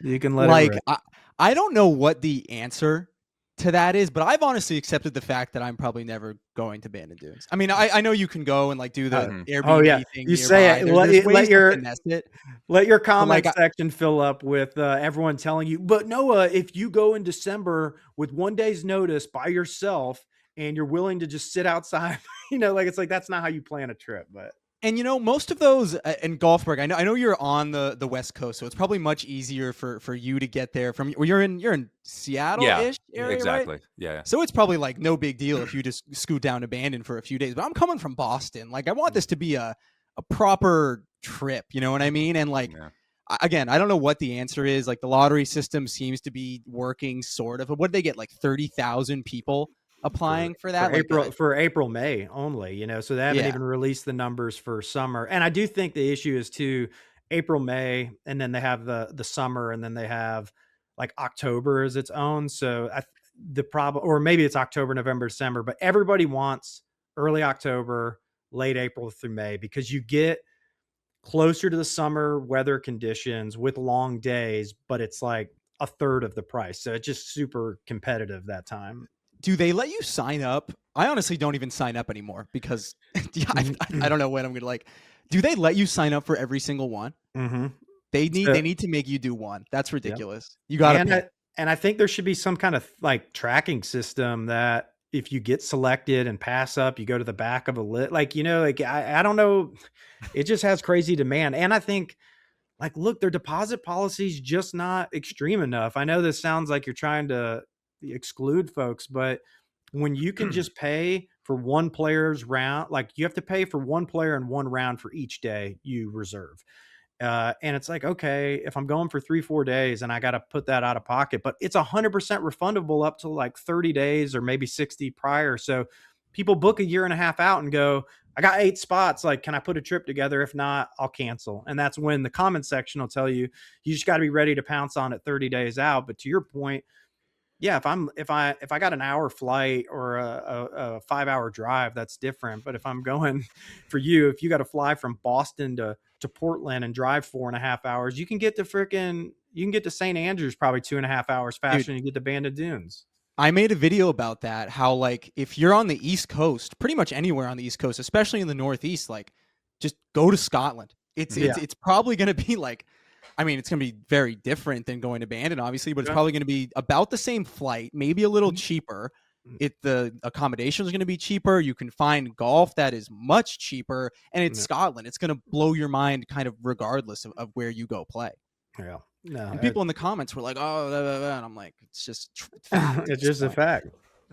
Speaker 1: You can let it
Speaker 3: Like
Speaker 1: rip.
Speaker 3: I don't know what the answer to that is, but I've honestly accepted the fact that I'm probably never going to Bandon Dunes. I mean, I know you can go and like do the
Speaker 2: Mhm.
Speaker 1: Oh yeah,
Speaker 3: Airbnb thing
Speaker 1: you say
Speaker 3: nearby.
Speaker 1: it.
Speaker 3: There's ways to finesse it,
Speaker 1: Let your
Speaker 3: but like
Speaker 1: comment section fill up with everyone telling you, but Noah, if you go in December with 1 day's notice by yourself and you're willing to just sit outside, like it's like that's not how you plan a trip. But
Speaker 3: and most of those in Golfburg, I know you're on the West Coast, so it's probably much easier for you to get there from. Well, you're in
Speaker 2: Yeah,
Speaker 3: Seattle-ish area, right?
Speaker 2: exactly. Yeah.
Speaker 3: So it's probably like no big deal if you just scoot down to Bandon for a few days. But I'm coming from Boston. Like I want this to be a proper trip. You know what I mean? And like
Speaker 2: Yeah.
Speaker 3: again, I don't know what the answer is. Like the lottery system seems to be working sort of. What did they get? Like 30,000 people
Speaker 1: for
Speaker 3: applying for
Speaker 1: for
Speaker 3: that? Like
Speaker 1: April May only, so they haven't
Speaker 3: yeah.
Speaker 1: even released the numbers for summer. And I do think the issue is too April, May, and then they have the summer, and then they have like October as its own. So the problem, or maybe it's October, November, December, but everybody wants early October, late April through May because you get closer to the summer weather conditions with long days, but it's like a third of the price. So it's just super competitive that time.
Speaker 3: Do they let you sign up? I honestly don't even sign up anymore because I don't know when I'm gonna like. Do they let you sign up for every single one?
Speaker 1: Mm-hmm.
Speaker 3: They
Speaker 1: So,
Speaker 3: need to make you do one. That's
Speaker 1: yeah.
Speaker 3: ridiculous. You gotta
Speaker 1: And
Speaker 3: pay.
Speaker 1: I think there should be some kind of like tracking system that if you get selected and pass up, you go to the back of a lit. Like, like I don't know. It just has crazy demand. And I think like, look, their deposit policy is just not extreme enough. I know this sounds like you're trying to exclude folks, but when you can just pay for one player's round. Like you have to pay for one player and one round for each day you reserve. And it's like, okay, if I'm going for 3, 4 days and I got to put that out of pocket, but it's 100% refundable up to like 30 days or maybe 60 prior. So people book a year and a half out and go, I got 8 spots. Like, can I put a trip together? If not, I'll cancel. And that's when the comment section will tell you, you just got to be ready to pounce on it 30 days out. But to your point, yeah, if I got an hour flight or a 5 hour drive, that's different. But if I'm going for you, if you got to fly from Boston to Portland and drive 4.5 hours, you can get to St. Andrews probably 2.5 hours faster
Speaker 3: Dude,
Speaker 1: than you get to Bandon Dunes.
Speaker 3: I made a video about that. How like if you're on the East Coast, pretty much anywhere on the East Coast, especially in the Northeast, like just go to Scotland. It's
Speaker 1: Yeah.
Speaker 3: it's probably going to be like, I mean, it's going to be very different than going to Bandon, obviously, but it's
Speaker 1: Yeah.
Speaker 3: probably going to be about the same flight, maybe a little
Speaker 1: Mhm.
Speaker 3: cheaper. The accommodation is going to be cheaper. You can find golf that is much cheaper, and it's
Speaker 1: Yeah.
Speaker 3: Scotland. It's going to blow your mind, kind of regardless of where you go play.
Speaker 1: Yeah. No,
Speaker 3: And people in the comments were like, "Oh," blah, blah, blah. And I'm like, it's just fact.
Speaker 1: it's just a fact.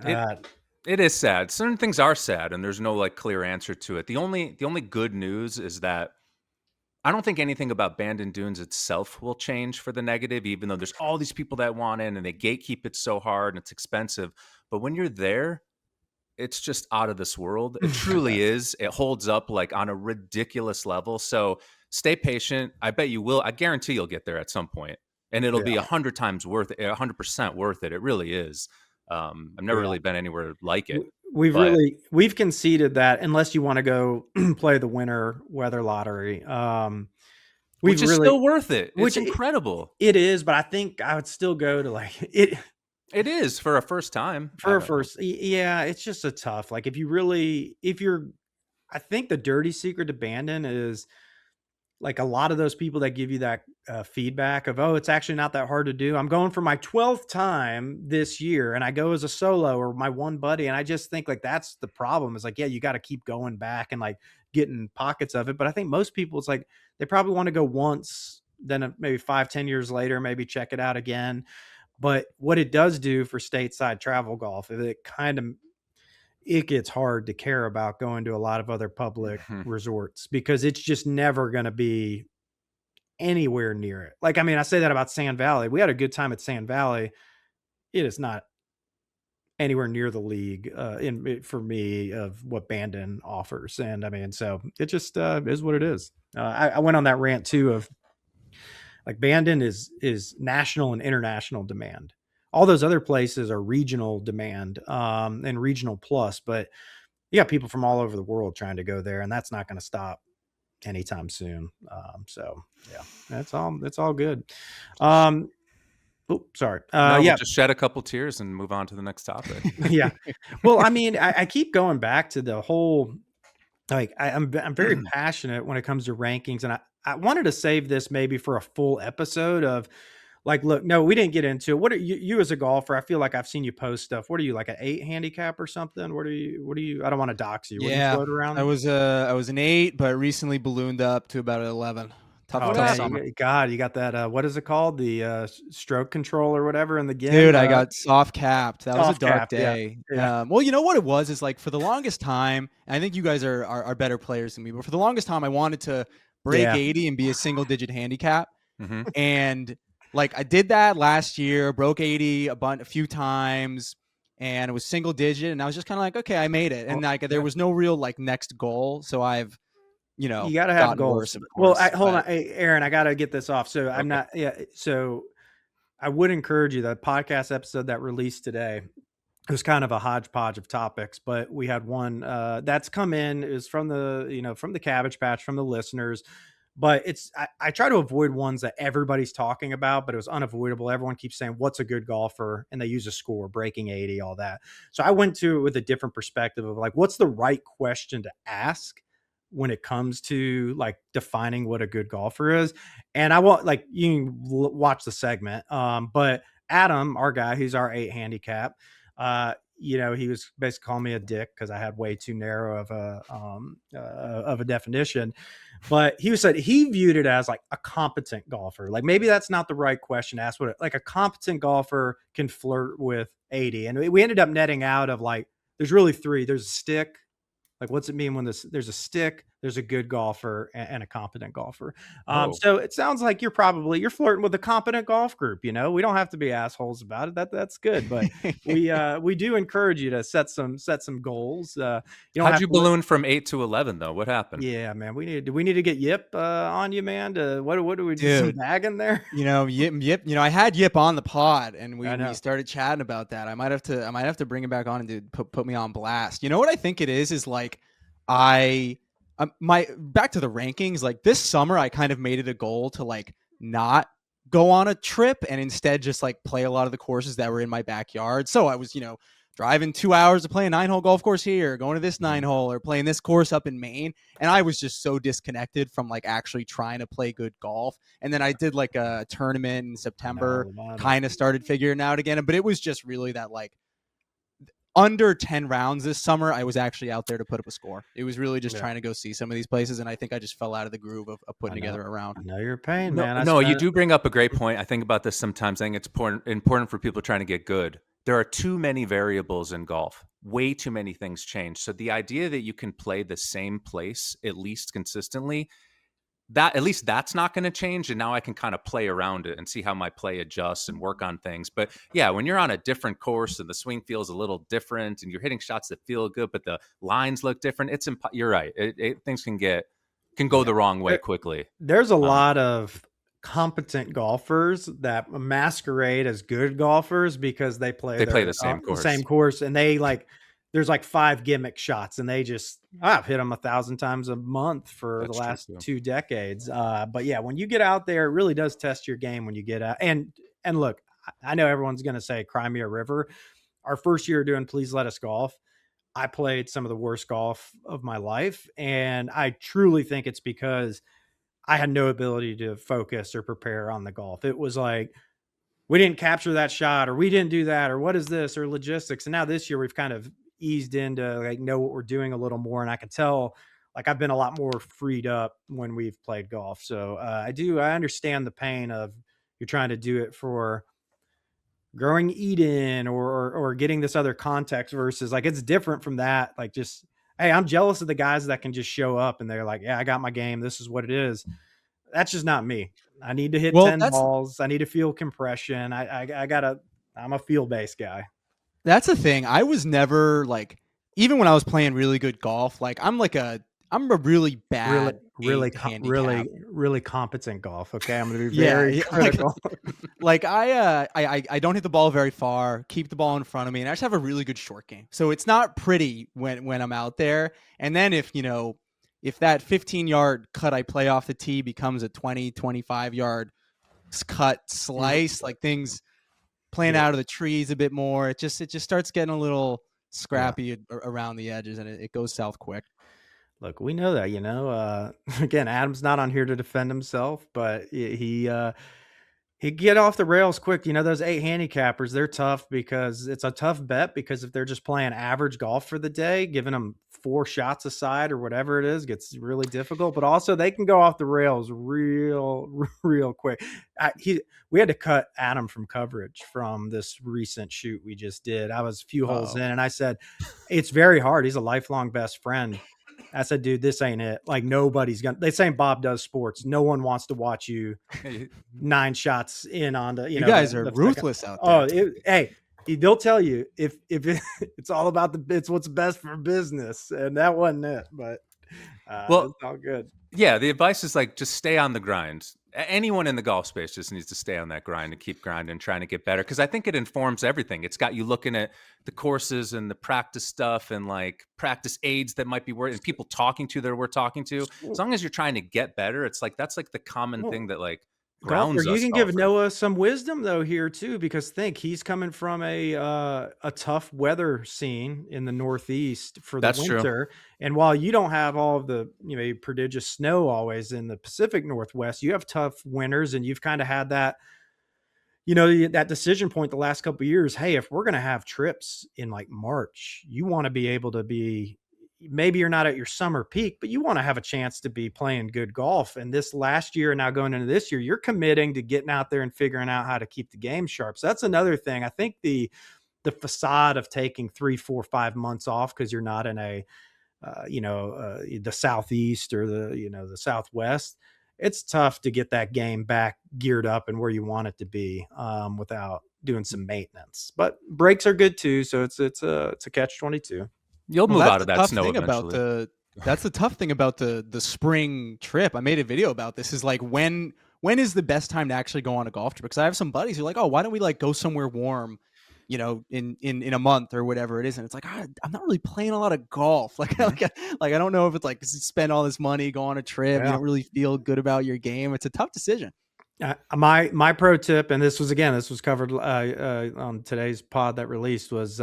Speaker 2: It it is sad. Certain things are sad, and there's no like clear answer to it. The only good news is that I don't think anything about Bandon Dunes itself will change for the negative, even though there's all these people that want in and they gatekeep it so hard and it's expensive. But when you're there, it's just out of this world. It truly is. It holds up like on a ridiculous level. So stay patient. I bet you will. I guarantee you'll get there at some point, and it'll be
Speaker 1: Yeah.
Speaker 2: 100 times worth it, 100% worth it. It really is. I've never
Speaker 1: Yeah.
Speaker 2: really been anywhere like it, but
Speaker 1: We've conceded that unless you want to go play the winter weather lottery, we've
Speaker 2: which is
Speaker 1: really,
Speaker 2: still worth it. It's
Speaker 1: which
Speaker 2: incredible.
Speaker 1: it is, but I think I would still go to like it
Speaker 2: It is for a first time.
Speaker 1: for a first. Yeah, it's just a tough. Like if you're, I think the dirty secret to Bandon is like a lot of those people that give you that feedback of, oh, it's actually not that hard to do. I'm going for my 12th time this year and I go as a solo or my one buddy. And I just think like that's the problem is like, yeah, you got to keep going back and like getting pockets of it. But I think most people, it's like they probably want to go once, then maybe 5, 10 years later, maybe check it out again. But what it does do for stateside travel golf is it gets hard to care about going to a lot of other public resorts because it's just never going to be anywhere near it. Like, I mean, I say that about Sand Valley. We had a good time at Sand Valley. It is not anywhere near the league for me of what Bandon offers. And I mean, so it just is what it is. I went on that rant too of like Bandon is national and international demand. All those other places are regional demand and regional plus, but you got people from all over the world trying to go there, and that's not going to stop anytime soon. So yeah, that's all good. Oh, sorry.
Speaker 2: No,
Speaker 1: Yeah,
Speaker 2: we'll just shed a couple tears and move on to the next topic.
Speaker 1: yeah. Well, I mean, I keep going back to the whole like I'm very passionate when it comes to rankings, and I wanted to save this maybe for a full episode of like, look, no, we didn't get into it. What are you as a golfer? I feel like I've seen you post stuff. What are you like an 8 handicap or something? What are you? I don't want to dox you. What do you
Speaker 3: Yeah,
Speaker 1: float around?
Speaker 3: I was an 8, but recently ballooned up to about an 11.
Speaker 1: Oh,
Speaker 3: Tough
Speaker 1: man,
Speaker 3: summer.
Speaker 1: God, you got that. What is it called? The stroke control or whatever in the game.
Speaker 3: Dude, I got soft capped. That was a
Speaker 1: Soft
Speaker 3: dark
Speaker 1: capped, yeah,
Speaker 3: day.
Speaker 1: yeah.
Speaker 3: Well, you know what it was is like for the longest time, and I think you guys are better players than me, but for the longest time, I wanted to break
Speaker 1: Yeah.
Speaker 3: 80 and be a single digit handicap.
Speaker 2: Mhm.
Speaker 3: And like I did that last year, broke 80 a few times, and it was single digit, and I was just kind of like, okay, I made it, and
Speaker 1: Well,
Speaker 3: like there was no real like next goal, so I've
Speaker 1: you got to have
Speaker 3: gotten
Speaker 1: goals.
Speaker 3: worse, of
Speaker 1: Well,
Speaker 3: course.
Speaker 1: hold on,
Speaker 3: but
Speaker 1: hey, Aaron, I got to get this off. So I'm
Speaker 2: Okay.
Speaker 1: not. Yeah. So I would encourage you. The podcast episode that released today, it was kind of a hodgepodge of topics, but we had one that's come in is from from the Cabbage Patch, from the listeners. But I try to avoid ones that everybody's talking about, but it was unavoidable. Everyone keeps saying, what's a good golfer? And they use a score, breaking 80, all that. So I went to it with a different perspective of like, what's the right question to ask when it comes to like defining what a good golfer is? And I want like, you can watch the segment. But Adam, our guy, who's our 8 handicap, he was basically calling me a dick because I had way too narrow of a definition. But he said he viewed it as like a competent golfer. Like maybe that's not the right question to ask. What like a competent golfer can flirt with 80, and we ended up netting out of like there's really three. There's a stick. Like, what's it mean when there's a stick, there's a good golfer and a competent golfer.
Speaker 2: Oh.
Speaker 1: So it sounds like you're flirting with a competent golf group. We don't have to be assholes about it. That's good, but we do encourage you to set some goals. You don't
Speaker 2: How'd
Speaker 1: have
Speaker 2: you
Speaker 1: to.
Speaker 2: balloon from 8 to 11 though? What happened?
Speaker 1: Yeah, man. Do we need to get Yip on you, man? What do we do? Some
Speaker 3: Dude,
Speaker 1: bagging there?
Speaker 3: Yip, I had Yip on the pod and we
Speaker 1: I
Speaker 3: we
Speaker 1: know.
Speaker 3: started chatting about that. I might have to bring him back on and put me on blast. You know what I think it is like I my back to the rankings, like this summer I kind of made it a goal to like not go on a trip and instead just like play a lot of the courses that were in my backyard. So I was, driving 2 hours to play a 9-hole golf course here, going to this
Speaker 1: Mhm.
Speaker 3: 9-hole or playing this course up in Maine. And I was just so disconnected from like actually trying to play good golf. And then I did like a tournament in
Speaker 1: I know all
Speaker 3: September,
Speaker 1: about it.
Speaker 3: kind of started figuring it out again. But it was just really that like under 10 rounds this summer, I was actually out there to put up a score. It was really just
Speaker 1: Yeah,
Speaker 3: trying to go see some of these places. And I think I just fell out of the groove of
Speaker 1: I
Speaker 3: putting
Speaker 1: know.
Speaker 3: together a round.
Speaker 1: I know your pain,
Speaker 2: No,
Speaker 1: man. I
Speaker 2: no, you
Speaker 1: spent.
Speaker 2: do bring up a great point. I think about this sometimes. I think it's important for people trying to get good. There are too many variables in golf. Way too many things change. So the idea that you can play the same place at least consistently, that at least that's not going to change. And now I can kind of play around it and see how my play adjusts and work on things. But yeah, when you're on a different course and the swing feels a little different and you're hitting shots that feel good, but the lines look different, you're right. Things can go
Speaker 1: Yeah.
Speaker 2: the wrong way
Speaker 1: There-
Speaker 2: quickly.
Speaker 1: there's a
Speaker 2: Um,
Speaker 1: lot of competent golfers that masquerade as good golfers because they play
Speaker 2: they play the same
Speaker 1: the same
Speaker 2: course.
Speaker 1: course, and there's like five gimmick shots, and I've hit them 1,000 times a month for the
Speaker 2: That's true
Speaker 1: last
Speaker 2: too.
Speaker 1: 2 decades. But yeah, when you get out there, it really does test your game when you get out. And look, I know everyone's going to say Cry Me a River. Our first year doing Please Let Us Golf, I played some of the worst golf of my life, and I truly think it's because I had no ability to focus or prepare on the golf. It was like, we didn't capture that shot, or we didn't do that, or what is this, or logistics. And now this year we've kind of eased into like know what we're doing a little more. And I can tell like I've been a lot more freed up when we've played golf. So I understand the pain of you're trying to do it for growing Eden or getting this other context versus like it's different from that. Like just, hey, I'm jealous of the guys that can just show up and they're like, yeah, I got my game. This is what it is. That's just not me. I need to hit
Speaker 3: Well,
Speaker 1: 10 balls. I need to feel compression. I'm a feel based guy.
Speaker 3: that's the thing. I was never like, even when I was playing really good golf, like I'm a really
Speaker 1: Really,
Speaker 3: bad
Speaker 1: really,
Speaker 3: eight
Speaker 1: co-
Speaker 3: handicap.
Speaker 1: really, really competent golf. Okay. I'm going to be
Speaker 3: Yeah,
Speaker 1: very
Speaker 3: yeah,
Speaker 1: critical.
Speaker 3: like I don't hit the ball very far, keep the ball in front of me, and I just have a really good short game. So it's not pretty when I'm out there. And then if that 15-yard cut I play off the tee becomes a 25-yard cut
Speaker 1: Mhm.
Speaker 3: slice, like things playing
Speaker 1: Yeah.
Speaker 3: out of the trees a bit more, it just starts getting a little
Speaker 1: Yeah.
Speaker 3: scrappy around the edges, and it goes south quick.
Speaker 1: Look, we know that, again, Adam's not on here to defend himself, but he get off the rails quick. Those eight handicappers, they're tough because it's a tough bet because if they're just playing average golf for the day, giving them four shots aside or whatever it is gets really difficult. But also they can go off the rails real, real quick. We had to cut Adam from coverage from this recent shoot we just did. I was a few holes in
Speaker 3: Oh,
Speaker 1: and I said, it's very hard. He's a lifelong best friend. I said, dude, this ain't it. Like nobody's gonna. They say Bob does sports. No one wants to watch you nine shots in on the
Speaker 3: you guys are
Speaker 1: the second.
Speaker 3: ruthless out
Speaker 1: Oh,
Speaker 3: there.
Speaker 1: hey, they'll tell you if it's all about it's what's best for business, and that wasn't it. But it's
Speaker 2: Well,
Speaker 1: all good.
Speaker 2: yeah, the advice is like just stay on the grind. Anyone in the golf space just needs to stay on that grind and keep grinding and trying to get better because I think it informs everything. It's got you looking at the courses and the practice stuff and like practice aids that might be worth and people talking to that we're talking to. As long as you're trying to get better, it's like that's like the common
Speaker 1: Well,
Speaker 2: thing that like
Speaker 1: golfer,
Speaker 2: grounds
Speaker 1: you
Speaker 2: us
Speaker 1: can give
Speaker 2: golfers.
Speaker 1: Noah some wisdom though here too, because think he's coming from a tough weather scene in the Northeast for the
Speaker 2: That's true.
Speaker 1: winter, and while you don't have all of the prodigious snow always in the Pacific Northwest, you have tough winters, and you've kind of had that that decision point the last couple of years. Hey, if we're going to have trips in like March, you want to be able to be, maybe you're not at your summer peak, but you want to have a chance to be playing good golf. And this last year, and now going into this year, you're committing to getting out there and figuring out how to keep the game sharp. So that's another thing. I think the facade of taking 3, 4, 5 months off because you're not in the southeast or the southwest. It's tough to get that game back geared up and where you want it to be without doing some maintenance. But breaks are good too, so it's a catch 22.
Speaker 2: You'll
Speaker 3: Well,
Speaker 2: move
Speaker 3: that's
Speaker 2: out
Speaker 3: the
Speaker 2: of that
Speaker 3: tough
Speaker 2: snow
Speaker 3: thing about
Speaker 2: eventually.
Speaker 3: the spring trip. I made a video about this. Is like when is the best time to actually go on a golf trip? Because I have some buddies who are like, oh, why don't we like go somewhere warm, in a month or whatever it is. And it's like, I'm not really playing a lot of golf. Like,
Speaker 1: Mhm.
Speaker 3: like I don't know if it's like spend all this money, go on a trip. You
Speaker 1: Yeah.
Speaker 3: don't really feel good about your game. It's a tough decision.
Speaker 1: My pro tip, and this was covered on today's pod that released, was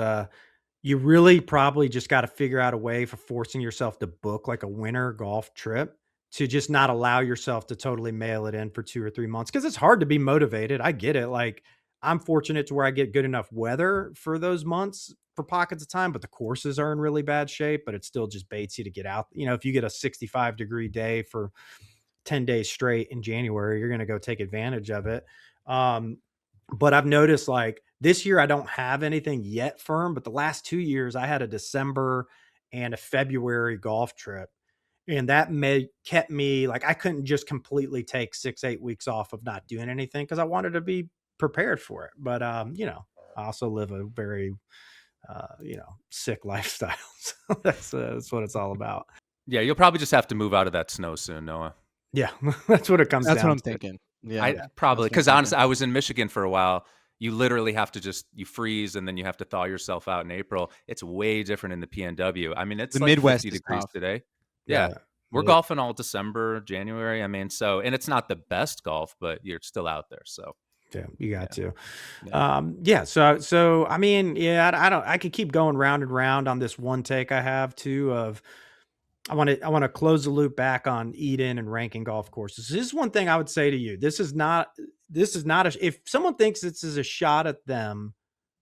Speaker 1: you really probably just got to figure out a way for forcing yourself to book like a winter golf trip to just not allow yourself to totally mail it in for 2 or 3 months because it's hard to be motivated. I get it. Like I'm fortunate to where I get good enough weather for those months for pockets of time, but the courses are in really bad shape, but it still just baits you to get out. If you get a 65-degree day for 10 days straight in January, you're going to go take advantage of it. Um, but I've noticed like this year, I don't have anything yet firm, but the last 2 years, I had a December and a February golf trip. And that kept me like I couldn't just completely take 6, 8 weeks off of not doing anything because I wanted to be prepared for it. But I also live a very sick lifestyle. So that's what it's all about.
Speaker 2: Yeah, you'll probably just have to move out of that snow soon, Noah.
Speaker 1: Yeah, that's what it comes
Speaker 3: That's what
Speaker 1: down
Speaker 3: I'm
Speaker 1: to.
Speaker 3: thinking. Yeah,
Speaker 2: I
Speaker 1: Yeah.
Speaker 2: probably
Speaker 3: that's what I'm
Speaker 2: because
Speaker 3: thinking.
Speaker 2: honestly, I was in Michigan for a while. You literally have to you freeze and then you have to thaw yourself out in April. It's way different in the PNW. I mean,
Speaker 3: The
Speaker 2: it's like 50
Speaker 3: Midwest is
Speaker 2: degrees
Speaker 3: tough.
Speaker 2: today. Yeah.
Speaker 1: Yeah.
Speaker 2: We're golfing all December, January. I mean, and it's not the best golf, but you're still out there. So,
Speaker 1: Yeah, you got
Speaker 2: yeah.
Speaker 1: to.
Speaker 2: Yeah.
Speaker 1: Yeah. So I mean, yeah, I don't. I could keep going round and round on this one take I have too. Of I want to close the loop back on Eden and ranking golf courses. This is one thing I would say to you. This is not a. If someone thinks this is a shot at them,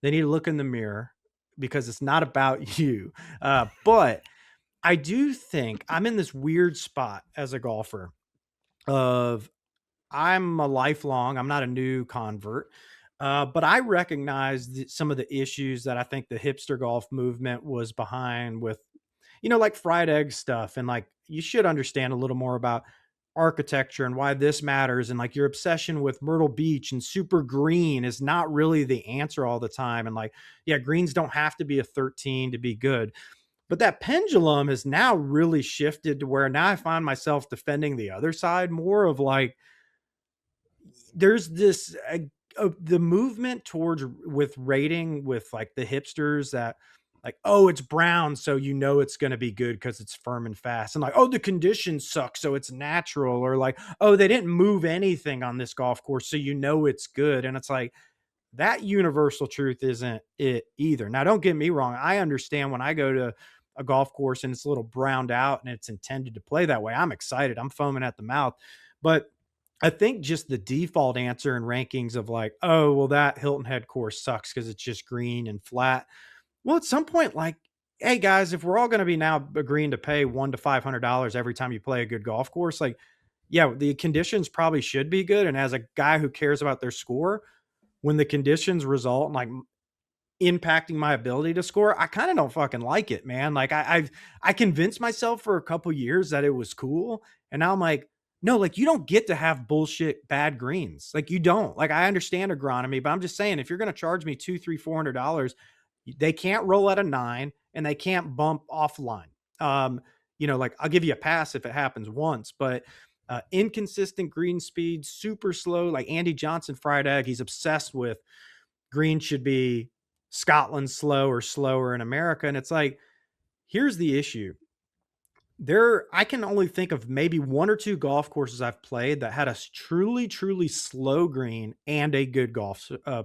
Speaker 1: they need to look in the mirror because it's not about you. But I do think I'm in this weird spot as a golfer of I'm not a new convert, but I recognize some of the issues that I think the hipster golf movement was behind with, like fried egg stuff. And like, you should understand a little more about architecture and why this matters. And like your obsession with Myrtle Beach and super green is not really the answer all the time. And like, yeah, greens don't have to be a 13 to be good. But that pendulum has now really shifted to where now I find myself defending the other side more of like, there's this the movement towards with rating with like the hipsters that like, oh, it's brown, so it's going to be good because it's firm and fast, and like, oh, the conditions suck, so it's natural, or like, oh, they didn't move anything on this golf course, so it's good. And it's like that universal truth isn't it either. Now don't get me wrong, I understand when I go to a golf course and it's a little browned out and it's intended to play that way, I'm excited, I'm foaming at the mouth. But I think just the default answer in rankings of like, oh, well, that Hilton Head course sucks because it's just green and flat. Well, at some point, like, hey guys, if we're all going to be now agreeing to pay $100 to $500 every time you play a good golf course, like, yeah, the conditions probably should be good. And as a guy who cares about their score, when the conditions result in like impacting my ability to score, I kind of don't fucking like it, man. Like I convinced myself for a couple years that it was cool, and now I'm like, no, like you don't get to have bullshit bad greens. Like you don't. Like I understand agronomy, but I'm just saying if you're gonna charge me two, three, $400, they can't roll at a 9 and they can't bump offline. Like I'll give you a pass if it happens once, but inconsistent green speed, super slow, like Andy Johnson fried egg. He's obsessed with green should be Scotland slow or slower in America. And it's like, here's the issue. I can only think of maybe one or two golf courses I've played that had a truly, truly slow green and a good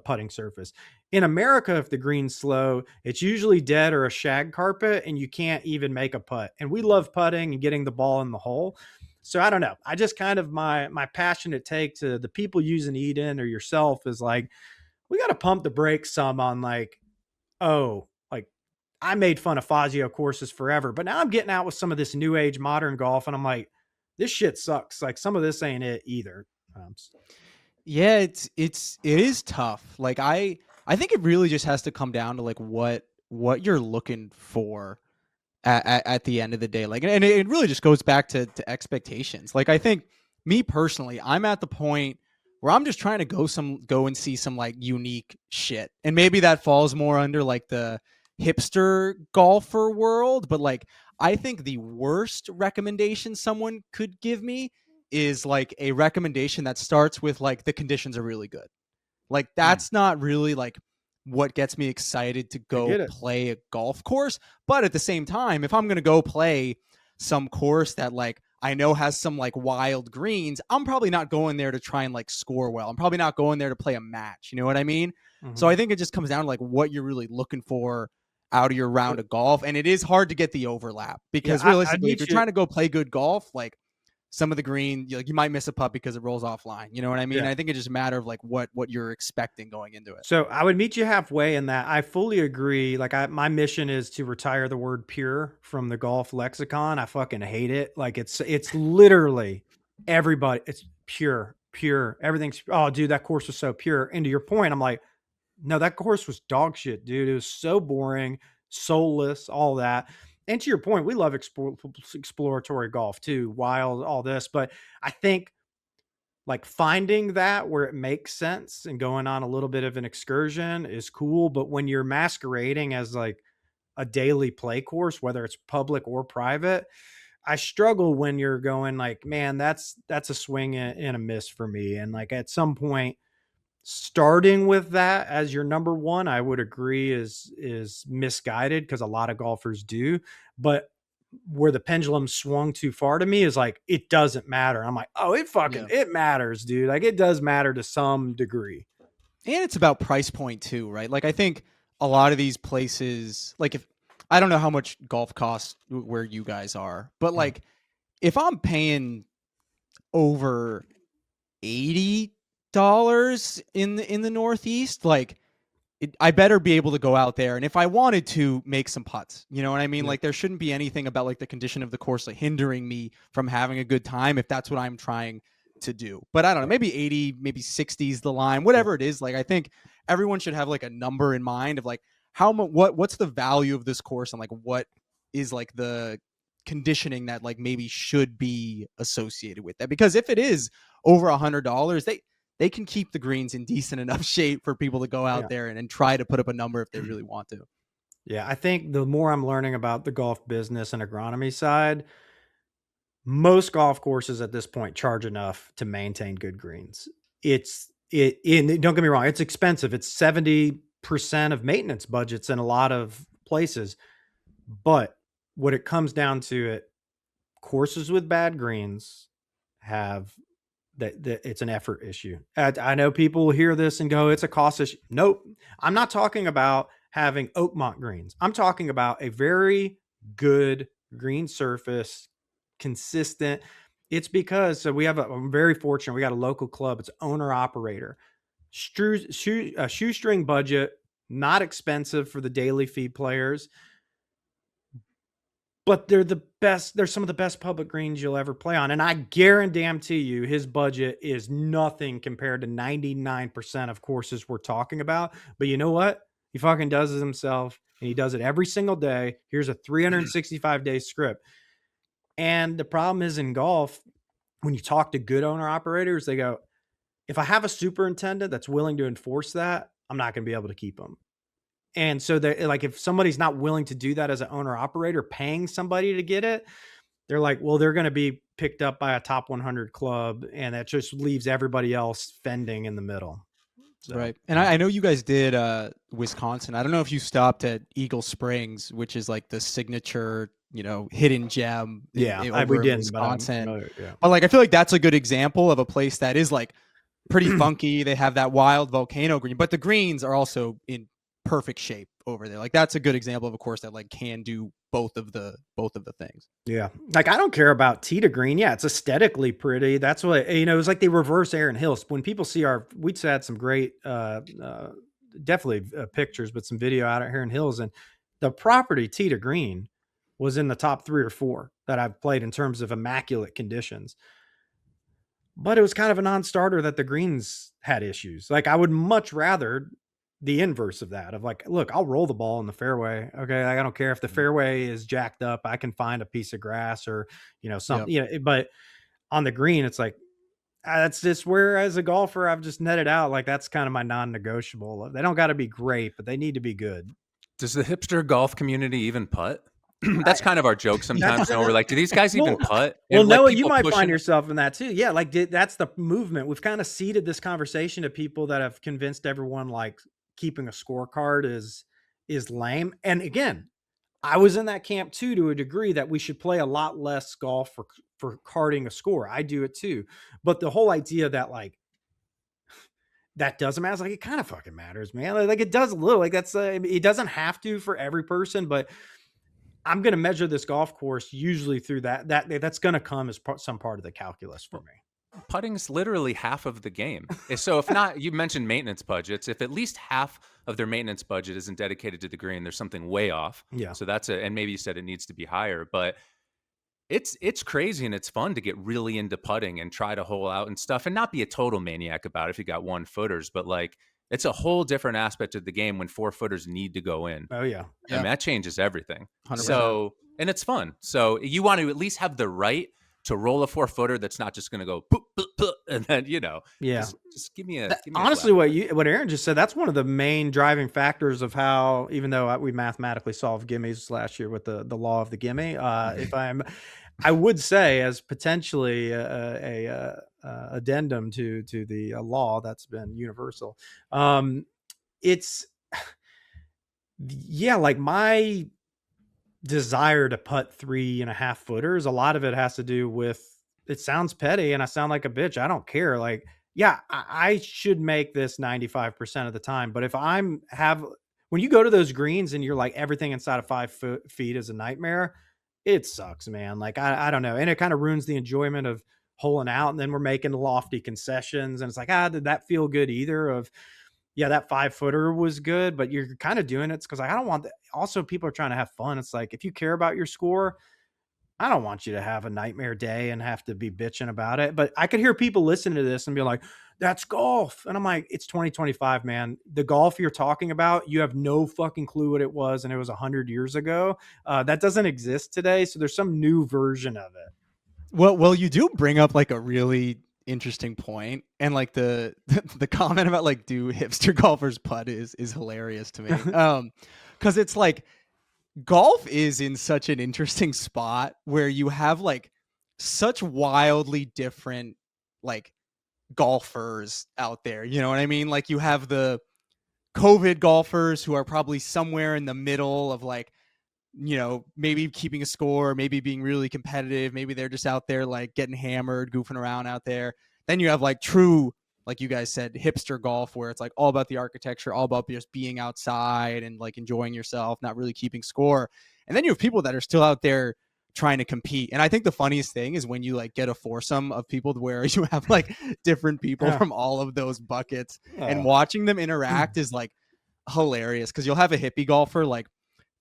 Speaker 1: putting surface. In America, if the green's slow, it's usually dead or a shag carpet, and you can't even make a putt. And we love putting and getting the ball in the hole. So I don't know. I just kind of my passionate take to the people using Eden or yourself is like, we got to pump the brakes some on like, oh, like I made fun of Fazio courses forever, but now I'm getting out with some of this new age modern golf, and I'm like, this shit sucks. Like some of this ain't it either.
Speaker 3: Yeah, it is tough. Like I think it really just has to come down to like what you're looking for at the end of the day. Like, and it really just goes back to expectations. Like, I think me personally, I'm at the point where I'm just trying to go and see some like unique shit. And maybe that falls more under like the hipster golfer world, but like I think the worst recommendation someone could give me is like a recommendation that starts with like the conditions are really good. Like
Speaker 1: Mm,
Speaker 3: that's not really like what gets me excited to
Speaker 1: I
Speaker 3: go
Speaker 1: get it.
Speaker 3: play a golf course. But at the same time, if I'm going to go play some course that like I know has some like wild greens, I'm probably not going there to try and like score well. I'm probably not going there to play a match. You know what I mean? So
Speaker 1: Hmm.
Speaker 3: I think it just comes down to like what you're really looking for out of your round of golf. And it is hard to get the overlap
Speaker 1: Yeah,
Speaker 3: because
Speaker 1: I'd
Speaker 3: realistically, if you're
Speaker 1: meet you.
Speaker 3: trying to go play good golf, like some of the green, you might miss a putt because it rolls offline. You know what I mean?
Speaker 1: Yeah.
Speaker 3: I think it's just a matter of like what you're expecting going into it.
Speaker 1: So I would meet you halfway in that. I fully agree. Like my mission is to retire the word pure from the golf lexicon. I fucking hate it. Like it's literally everybody. It's pure, pure. Everything's oh dude, that course was so pure. And to your point, I'm like, no, that course was dog shit, dude. It was so boring, soulless, all that. And to your point, we love exploratory golf too, wild, all this. But I think like finding that where it makes sense and going on a little bit of an excursion is cool. But when you're masquerading as like a daily play course, whether it's public or private, I struggle when you're going like, man, that's a swing and a miss for me. And like at some point, starting with that as your number one, I would agree is misguided because a lot of golfers do. But where the pendulum swung too far to me is like it doesn't matter. I'm like, oh,
Speaker 3: Yeah.
Speaker 1: it matters, dude. Like it does matter to some degree.
Speaker 3: And it's about price point too, right? Like I think a lot of these places, like if I don't know how much golf costs where you guys are, but
Speaker 1: Mm.
Speaker 3: like if I'm paying over $80 in the Northeast, like I better be able to go out there. And if I wanted to make some putts, you know what I mean?
Speaker 1: Yeah.
Speaker 3: Like there shouldn't be anything about like the condition of the course like hindering me from having a good time if that's what I'm trying to do. But I don't know,
Speaker 1: Yeah.
Speaker 3: maybe 80, maybe 60 is the line,
Speaker 1: Yeah.
Speaker 3: whatever it is. Like I think everyone should have like a number in mind of like how much what's the value of this course and like what is like the conditioning that like maybe should be associated with that. Because if it is over $100, they can keep the greens in decent enough shape for people to go out
Speaker 1: Yeah.
Speaker 3: there and try to put up a number if they really want to.
Speaker 1: Yeah. I think the more I'm learning about the golf business and agronomy side, most golf courses at this point charge enough to maintain good greens. And don't get me wrong, it's expensive. It's 70% of maintenance budgets in a lot of places. But what it comes down to it, courses with bad greens have that it's an effort issue. I know people hear this and go, it's a cost issue. Nope. I'm not talking about having Oakmont greens. I'm talking about a very good green surface, consistent. It's because so we have I'm very fortunate. We got a local club. It's owner operator, shoestring budget, not expensive for the daily fee players, but they're the best. They're some of the best public greens you'll ever play on. And I guarantee you his budget is nothing compared to 99% of courses we're talking about. But you know what? He fucking does it himself and he does it every single day. Here's a 365-day script. And the problem is in golf, when you talk to good owner operators, they go, if I have a superintendent that's willing to enforce that, I'm not going to be able to keep them. And so they like if somebody's not willing to do that as an owner operator, paying somebody to get it, they're like, well, they're going to be picked up by a top 100 club, and that just leaves everybody else fending in the middle. So
Speaker 3: Right. And I know you guys did Wisconsin. I don't know if you stopped at Eagle Springs, which is like the signature, hidden gem
Speaker 1: yeah, we
Speaker 3: over in
Speaker 1: didn't, but I'm
Speaker 3: Wisconsin.
Speaker 1: familiar. Yeah.
Speaker 3: But like I feel like that's a good example of a place that is like pretty funky. They have that wild volcano green, but the greens are also in perfect shape over there. Like that's a good example of a course that like can do both of the things.
Speaker 1: Yeah. Like I don't care about tee to green. Yeah, it's aesthetically pretty. That's what it was like they reverse Aaron Hills. When people see we'd had some great definitely pictures, but some video out at Aaron Hills and the property tee to green was in the top 3 or 4 that I've played in terms of immaculate conditions. But it was kind of a non-starter that the greens had issues. Like I would much rather the inverse of that of like, look, I'll roll the ball in the fairway. Okay. Like, I don't care if the fairway is jacked up. I can find a piece of grass or,
Speaker 3: Yep.
Speaker 1: something, but on the green, it's like, that's just where as a golfer, I've just netted out. Like that's kind of my non-negotiable. They don't got to be great, but they need to be good.
Speaker 2: Does the hipster golf community even putt?
Speaker 1: I,
Speaker 2: That's kind of our joke
Speaker 1: that's
Speaker 2: sometimes. No, we're like, do these guys even
Speaker 1: well,
Speaker 2: putt?
Speaker 1: well,
Speaker 2: And like
Speaker 1: Noah, you
Speaker 2: people
Speaker 1: might find
Speaker 2: pushing.
Speaker 1: yourself in that too. Yeah, like that's the movement. We've kind of seeded this conversation to people that have convinced everyone like keeping a scorecard is lame. And again, I was in that camp too to a degree that we should play a lot less golf for carding a score. I do it too. But the whole idea that like that doesn't matter, like it kind of fucking matters, man. Like it does a little. Like that's it doesn't have to for every person, but I'm going to measure this golf course usually through that's going to come as some part of the calculus for me.
Speaker 2: Putting's literally half of the game. So if not, you mentioned maintenance budgets. If at least half of their maintenance budget isn't dedicated to the green, there's something way off.
Speaker 1: Yeah.
Speaker 2: So and maybe you said it needs to be higher, but it's crazy and it's fun to get really into putting and try to hole out and stuff and not be a total maniac about it if you got 1-footers, but like it's a whole different aspect of the game when 4-footers need to go in.
Speaker 1: Oh yeah.
Speaker 2: I mean, that changes everything.
Speaker 3: 100%.
Speaker 2: So, and it's fun. So you want to at least have the right to roll a 4-footer that's not just going to go poop, poop, poop, and then
Speaker 1: Yeah.
Speaker 2: just give me a
Speaker 1: honestly what Aaron just said, that's one of the main driving factors of how, even though we mathematically solved gimmies last year with the law of the gimme, I would say as potentially a addendum to the law that's been universal. It's yeah, like my desire to putt 3.5-footers, a lot of it has to do with, it sounds petty and I sound like a bitch. I don't care. Like, yeah, I should make this 95% of the time. But if when you go to those greens and you're like everything inside of 5 feet is a nightmare, it sucks, man. Like, I don't know. And it kind of ruins the enjoyment of holing out. And then we're making lofty concessions. And it's like, did that feel good either? Yeah, that 5-footer was good, but you're kind of doing it because I don't want that. Also, people are trying to have fun. It's like, if you care about your score, I don't want you to have a nightmare day and have to be bitching about it. But I could hear people listening to this and be like, that's golf. And I'm like, it's 2025, man. The golf you're talking about, you have no fucking clue what it was. And it was 100 years ago. That doesn't exist today. So there's some new version of it.
Speaker 3: Well, you do bring up like a really interesting point, and like the the comment about like do hipster golfers putt is hilarious to me. Because it's like golf is in such an interesting spot where you have like such wildly different like golfers out there. You know what I mean? Like you have the COVID golfers who are probably somewhere in the middle of like, maybe keeping a score, maybe being really competitive. Maybe they're just out there like getting hammered, goofing around out there. Then you have like true, like you guys said, hipster golf, where it's like all about the architecture, all about just being outside and like enjoying yourself, not really keeping score. And then you have people that are still out there trying to compete. And I think the funniest thing is when you like get a foursome of people where you have like different people from all of those buckets, and watching them interact is like hilarious, because you'll have a hippie golfer like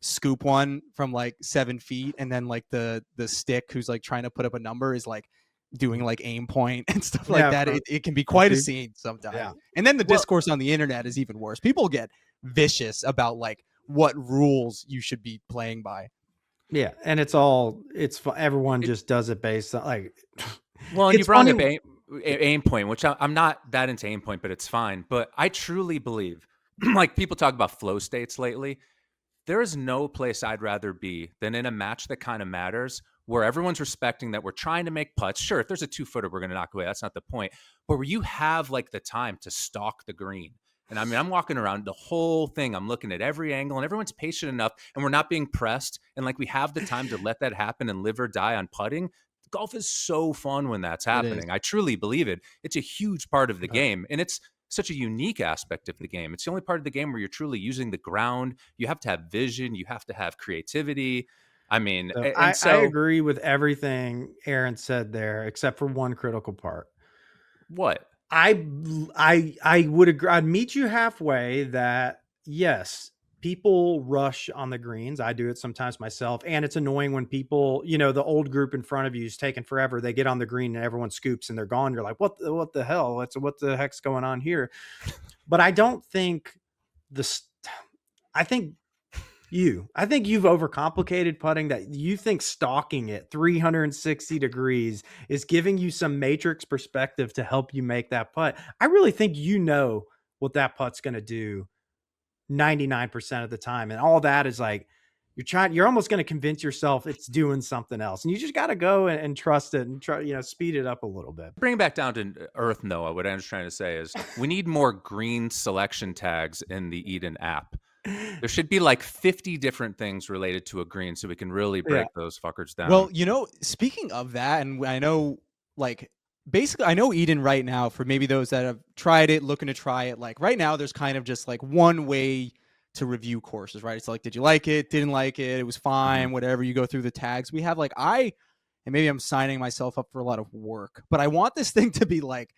Speaker 3: scoop one from like 7 feet, and then like the stick who's like trying to put up a number is like doing like aim point and stuff like that. It can be quite a scene sometimes. Yeah. And then the discourse on the internet is even worse. People get vicious about like what rules you should be playing by.
Speaker 1: Yeah, and everyone just does it based on like.
Speaker 2: Well, and you brought up aim point, which I'm not that into aim point, but it's fine. But I truly believe, like people talk about flow states lately. There is no place I'd rather be than in a match that kind of matters, where everyone's respecting that we're trying to make putts. Sure, if there's a 2-footer, we're going to knock away. That's not the point. But where you have like the time to stalk the green. And I mean, I'm walking around the whole thing. I'm looking at every angle, and everyone's patient enough, and we're not being pressed. And like we have the time to let that happen and live or die on putting. Golf is so fun when that's happening. I truly believe it. It's a huge part of the game. And it's such a unique aspect of the game. It's the only part of the game where you're truly using the ground. You have to have vision. You have to have creativity. I mean,
Speaker 1: I agree with everything Aaron said there, except for one critical part.
Speaker 2: What?
Speaker 1: I would agree. I'd meet you halfway that yes, people rush on the greens. I do it sometimes myself. And it's annoying when people, the old group in front of you is taking forever. They get on the green and everyone scoops and they're gone. You're like, what the hell? What the heck's going on here? But I don't think this, I think I think you've overcomplicated putting, that you think stalking it 360 degrees is giving you some matrix perspective to help you make that putt. I really think you know what that putt's going to do 99% of the time. And all that is like, you're almost going to convince yourself it's doing something else. And you just got to go and trust it and try, speed it up a little bit.
Speaker 2: Bring it back down to earth, Noah. What I'm just trying to say is we need more green selection tags in the Eden app. There should be like 50 different things related to a green so we can really
Speaker 1: Yeah.
Speaker 2: break those fuckers down.
Speaker 3: Well, speaking of that, and I know, like, basically, I know Eden right now, for maybe those that have tried it, looking to try it, like right now, there's kind of just like one way to review courses, right? It's like, did you like it? Didn't like it? It was fine, whatever. You go through the tags. We have like, and maybe I'm signing myself up for a lot of work, but I want this thing to be like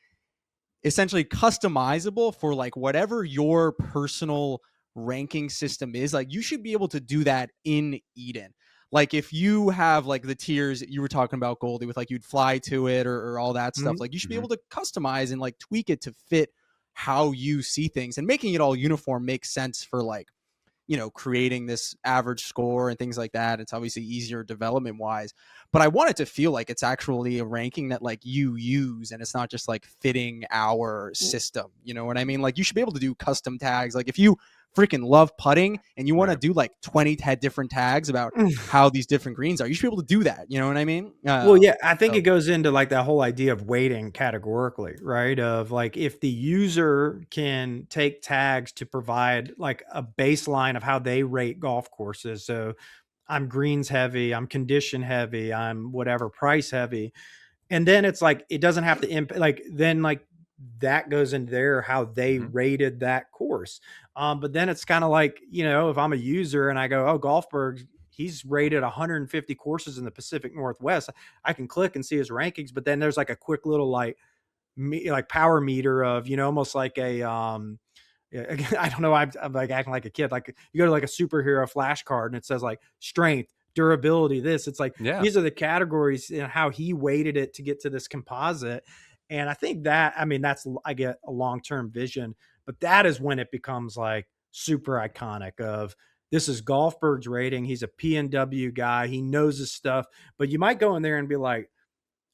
Speaker 3: essentially customizable for like whatever your personal ranking system is. Like, you should be able to do that in Eden. Like, if you have like the tiers you were talking about, Goldie, with like you'd fly to it or all that stuff, like you should be able to customize and like tweak it to fit how you see things, and making it all uniform makes sense for like, creating this average score and things like that. It's obviously easier development wise, but I want it to feel like it's actually a ranking that like you use, and it's not just like fitting our system. You know what I mean? Like, you should be able to do custom tags. Like, if you freaking love putting and you want to do like 20 different tags about how these different greens are, you should be able to do that. You know what I mean?
Speaker 1: Well, yeah, I think it goes into like that whole idea of weighting categorically, right? Of like, if the user can take tags to provide like a baseline of how they rate golf courses. So I'm greens heavy, I'm condition heavy, I'm whatever price heavy. And then it's like, it doesn't have to like, then like that goes into there, how they rated that course. But then it's kind of like, if I'm a user and I go, oh, Golfberg, he's rated 150 courses in the Pacific Northwest, I can click and see his rankings. But then there's like a quick little like power meter of, almost like a I don't know, I'm like acting like a kid. Like, you go to like a superhero flashcard and it says like strength, durability, this. It's like, these are the categories and how he weighted it to get to this composite. And I think that, I get a long-term vision, but that is when it becomes like super iconic of, this is Golfberg's rating. He's a PNW guy. He knows his stuff, but you might go in there and be like,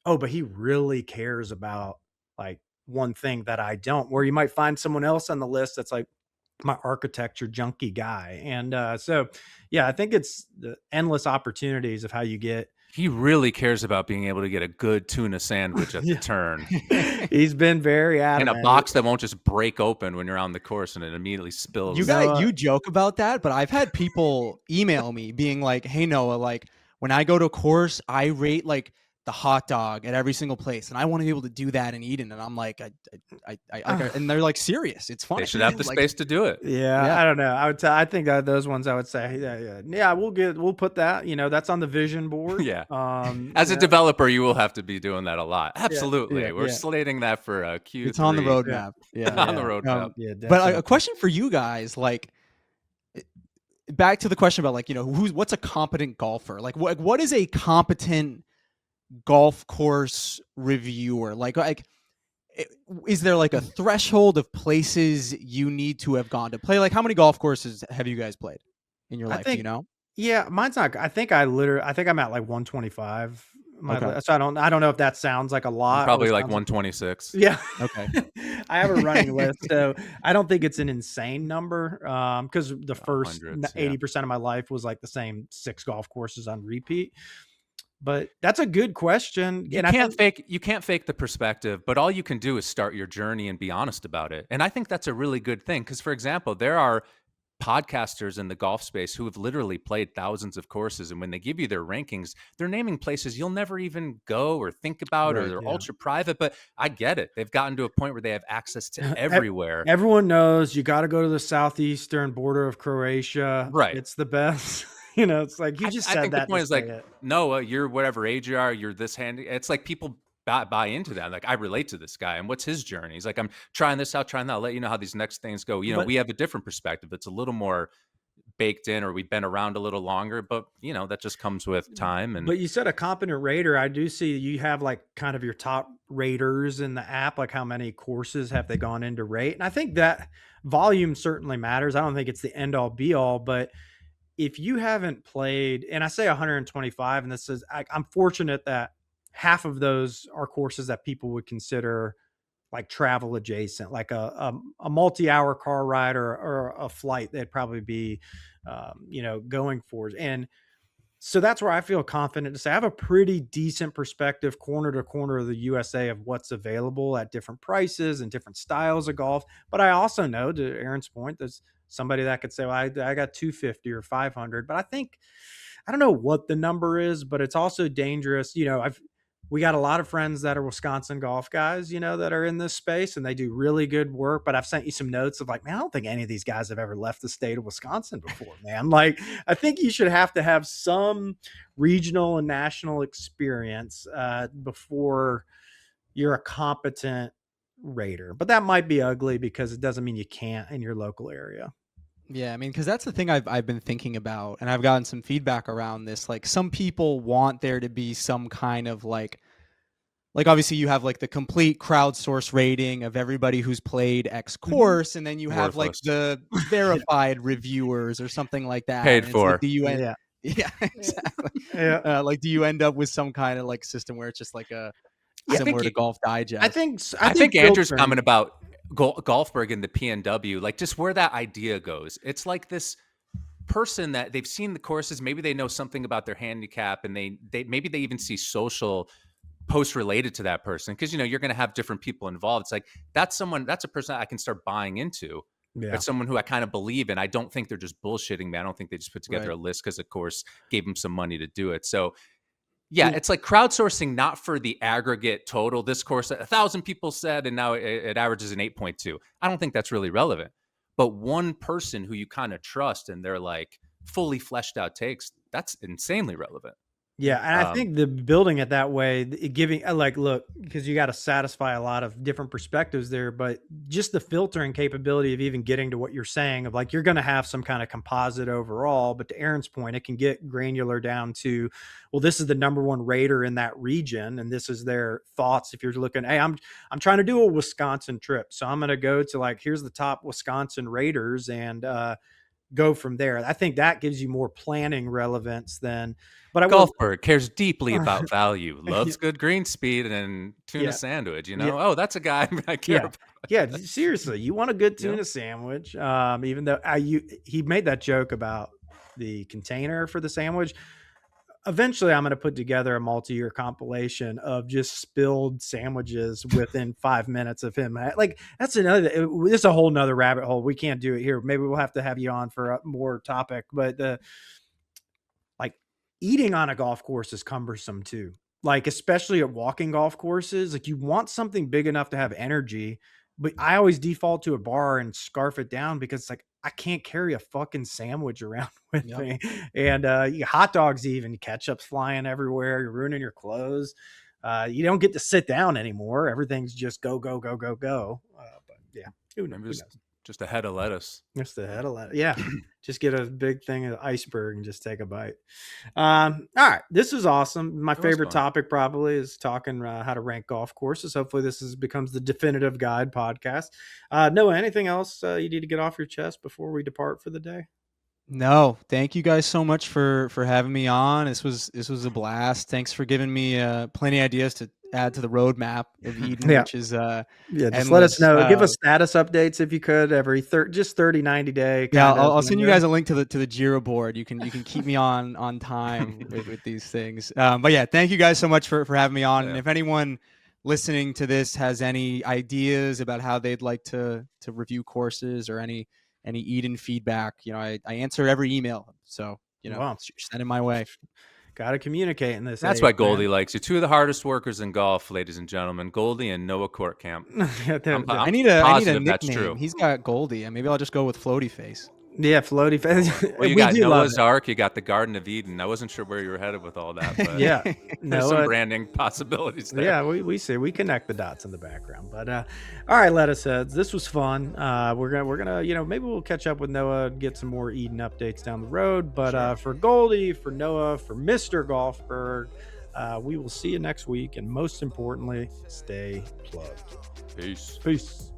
Speaker 1: oh, but he really cares about like one thing that I don't, where you might find someone else on the list that's like my architecture junkie guy. And so, yeah, I think it's the endless opportunities of how you get.
Speaker 2: He really cares about being able to get a good tuna sandwich at the turn.
Speaker 1: He's been very adamant.
Speaker 2: In a box that won't just break open when you're on the course and it immediately spills.
Speaker 3: You joke about that, but I've had people email me being like, hey, Noah, like, when I go to a course, I rate like the hot dog at every single place, and I want to be able to do that in Eden. And I'm like, and they're like, serious. It's fun.
Speaker 2: They should have the space to do it.
Speaker 1: Yeah, I don't know. I think that those ones I would say, yeah, we'll put that. That's on the vision board.
Speaker 2: Yeah. As a developer, you will have to be doing that a lot. Absolutely,
Speaker 1: Yeah.
Speaker 2: We're slating that for Q3.
Speaker 3: It's on the roadmap. Yeah,
Speaker 2: on the roadmap.
Speaker 3: But a question for you guys, like, back to the question about like, what's a competent golfer? Like, what is a competent golf course reviewer? Like, is there like a threshold of places you need to have gone to play? Like, how many golf courses have you guys played in your life?
Speaker 1: Yeah, mine's not. I think I'm at like 125. So I don't know if that sounds like a lot.
Speaker 2: Probably like 126.
Speaker 1: Yeah.
Speaker 3: Okay.
Speaker 1: I have a running list, so I don't think it's an insane number. Because the first 80% of my life was like the same 6 golf courses on repeat. But that's a good question.
Speaker 2: You can't fake the perspective, but all you can do is start your journey and be honest about it. And I think that's a really good thing. Because, for example, there are podcasters in the golf space who have literally played thousands of courses, and when they give you their rankings, they're naming places you'll never even go or think about, or they're ultra private. But I get it. They've gotten to a point where they have access to everywhere.
Speaker 1: Everyone knows you got to go to the southeastern border of Croatia.
Speaker 2: Right.
Speaker 1: It's the best. It's like, you just said that. I think
Speaker 2: the point is like, Noah, you're whatever age you are, you're this handy. It's like people buy into that. Like, I relate to this guy, and what's his journey? He's like, I'm trying this out, trying that. I'll let you know how these next things go. We have a different perspective. It's a little more baked in or we've been around a little longer, but that just comes with time. And
Speaker 1: But you said a competent rater. I do see you have like kind of your top raters in the app, like how many courses have they gone into rate. And I think that volume certainly matters. I don't think it's the end all be all, but if you haven't played, and I say 125, and this is, I'm fortunate that half of those are courses that people would consider like travel adjacent, like a multi-hour car ride or a flight they'd probably be, going for. And so that's where I feel confident to say I have a pretty decent perspective corner to corner of the USA of what's available at different prices and different styles of golf. But I also know, to Aaron's point, there's somebody that could say, well, I got 250 or 500. But I don't know what the number is, but it's also dangerous. We got a lot of friends that are Wisconsin golf guys, that are in this space and they do really good work. But I've sent you some notes of like, man, I don't think any of these guys have ever left the state of Wisconsin before, man. Like, I think you should have to have some regional and national experience before you're a competent rater. But that might be ugly because it doesn't mean you can't in your local area.
Speaker 3: Yeah, I mean, because that's the thing I've been thinking about, and I've gotten some feedback around this. Like, some people want there to be some kind of like obviously you have like the complete crowdsource rating of everybody who's played X course, and then you have like
Speaker 2: Worthless.
Speaker 3: the verified reviewers or something like that.
Speaker 2: Paid
Speaker 3: And it's
Speaker 2: for.
Speaker 3: like, do you end?
Speaker 1: Yeah.
Speaker 3: Yeah, exactly.
Speaker 1: Yeah.
Speaker 3: Like, do you end up with some kind of like system where it's just like a
Speaker 2: I
Speaker 3: similar
Speaker 2: think
Speaker 3: to Golf Digest?
Speaker 1: I
Speaker 2: think
Speaker 1: think
Speaker 2: Andrew's
Speaker 1: filtering.
Speaker 2: comment about Golfberg and the PNW, like just where that idea goes. It's like this person that they've seen the courses, maybe they know something about their handicap, and they maybe they even see social posts related to that person, because you're going to have different people involved. It's like that's a person I can start buying into.
Speaker 1: Yeah.
Speaker 2: It's someone who I kind of believe in. I don't think they're just bullshitting me. I don't think they just put together
Speaker 3: Right.
Speaker 2: a list because, of course, gave them some money to do it. So yeah, it's like crowdsourcing, not for the aggregate total. This course, 1,000 people said, and now it averages an 8.2. I don't think that's really relevant. But one person who you kind of trust and they're like fully fleshed out takes, that's insanely relevant.
Speaker 1: Yeah, and I think the building it that way, giving like, look, because you got to satisfy a lot of different perspectives there, but just the filtering capability of even getting to what you're saying of like, you're going to have some kind of composite overall. But to Aaron's point, it can get granular down to, well, this is the number one rater in that region, and this is their thoughts. If you're looking, hey, I'm trying to do a Wisconsin trip, so I'm going to go to like, here's the top Wisconsin raters and go from there. I think that gives you more planning relevance than. But
Speaker 2: Golfberg cares deeply about value, loves good green speed and tuna sandwich. Oh, that's a guy I care about.
Speaker 1: Yeah, seriously, you want a good tuna sandwich. Even though he made that joke about the container for the sandwich. Eventually, I'm going to put together a multi-year compilation of just spilled sandwiches within 5 minutes of him. Like, that's another. This is a whole nother rabbit hole. We can't do it here. Maybe we'll have to have you on for a more topic. But like, eating on a golf course is cumbersome too. Like, especially at walking golf courses, like you want something big enough to have energy, but I always default to a bar and scarf it down because it's like, I can't carry a fucking sandwich around with me. And hot dogs, even ketchup's flying everywhere. You're ruining your clothes. You don't get to sit down anymore. Everything's just go, go, go, go, go. But yeah, who knows?
Speaker 2: Just a head of lettuce.
Speaker 1: Just a head of lettuce. Yeah. Just get a big thing of iceberg and just take a bite. All right. This is awesome. My favorite topic probably is talking how to rank golf courses. Hopefully this becomes the definitive guide podcast. Noah, anything else you need to get off your chest before we depart for the day?
Speaker 3: No, thank you guys so much for having me on. This was a blast. Thanks for giving me plenty of ideas to add to the roadmap of Eden, which is
Speaker 1: just
Speaker 3: endless.
Speaker 1: let us know. Give us status updates if you could every just 30, 90 day.
Speaker 3: Yeah, I'll send you guys a link to the Jira board. You can keep me on time with these things. But yeah, thank you guys so much for having me on. Yeah. And if anyone listening to this has any ideas about how they'd like to review courses or any Eden feedback, I answer every email. So, send it my way.
Speaker 1: Got to communicate in this.
Speaker 2: That's why Goldie likes you. Two of the hardest workers in golf, ladies and gentlemen, Goldie and Noah Courtcamp.
Speaker 3: I need a nickname. He's got Goldie, and maybe I'll just go with Floaty Face.
Speaker 1: Yeah, floaty.
Speaker 2: Well, you
Speaker 1: We
Speaker 2: got
Speaker 1: do love
Speaker 2: Noah's
Speaker 1: it.
Speaker 2: Ark, you got the Garden of Eden. I wasn't sure where you were headed with all that, but
Speaker 1: Yeah.
Speaker 2: there's some
Speaker 1: No,
Speaker 2: branding possibilities there.
Speaker 1: yeah, we see, we connect the dots in the background. But all right, lettuce heads, this was fun. We're gonna maybe we'll catch up with Noah and get some more Eden updates down the road. But
Speaker 2: Sure.
Speaker 1: for Goldie, for Noah, for Mr. Golfberg, we will see you next week. And most importantly, stay plugged.
Speaker 2: Peace.
Speaker 1: Peace.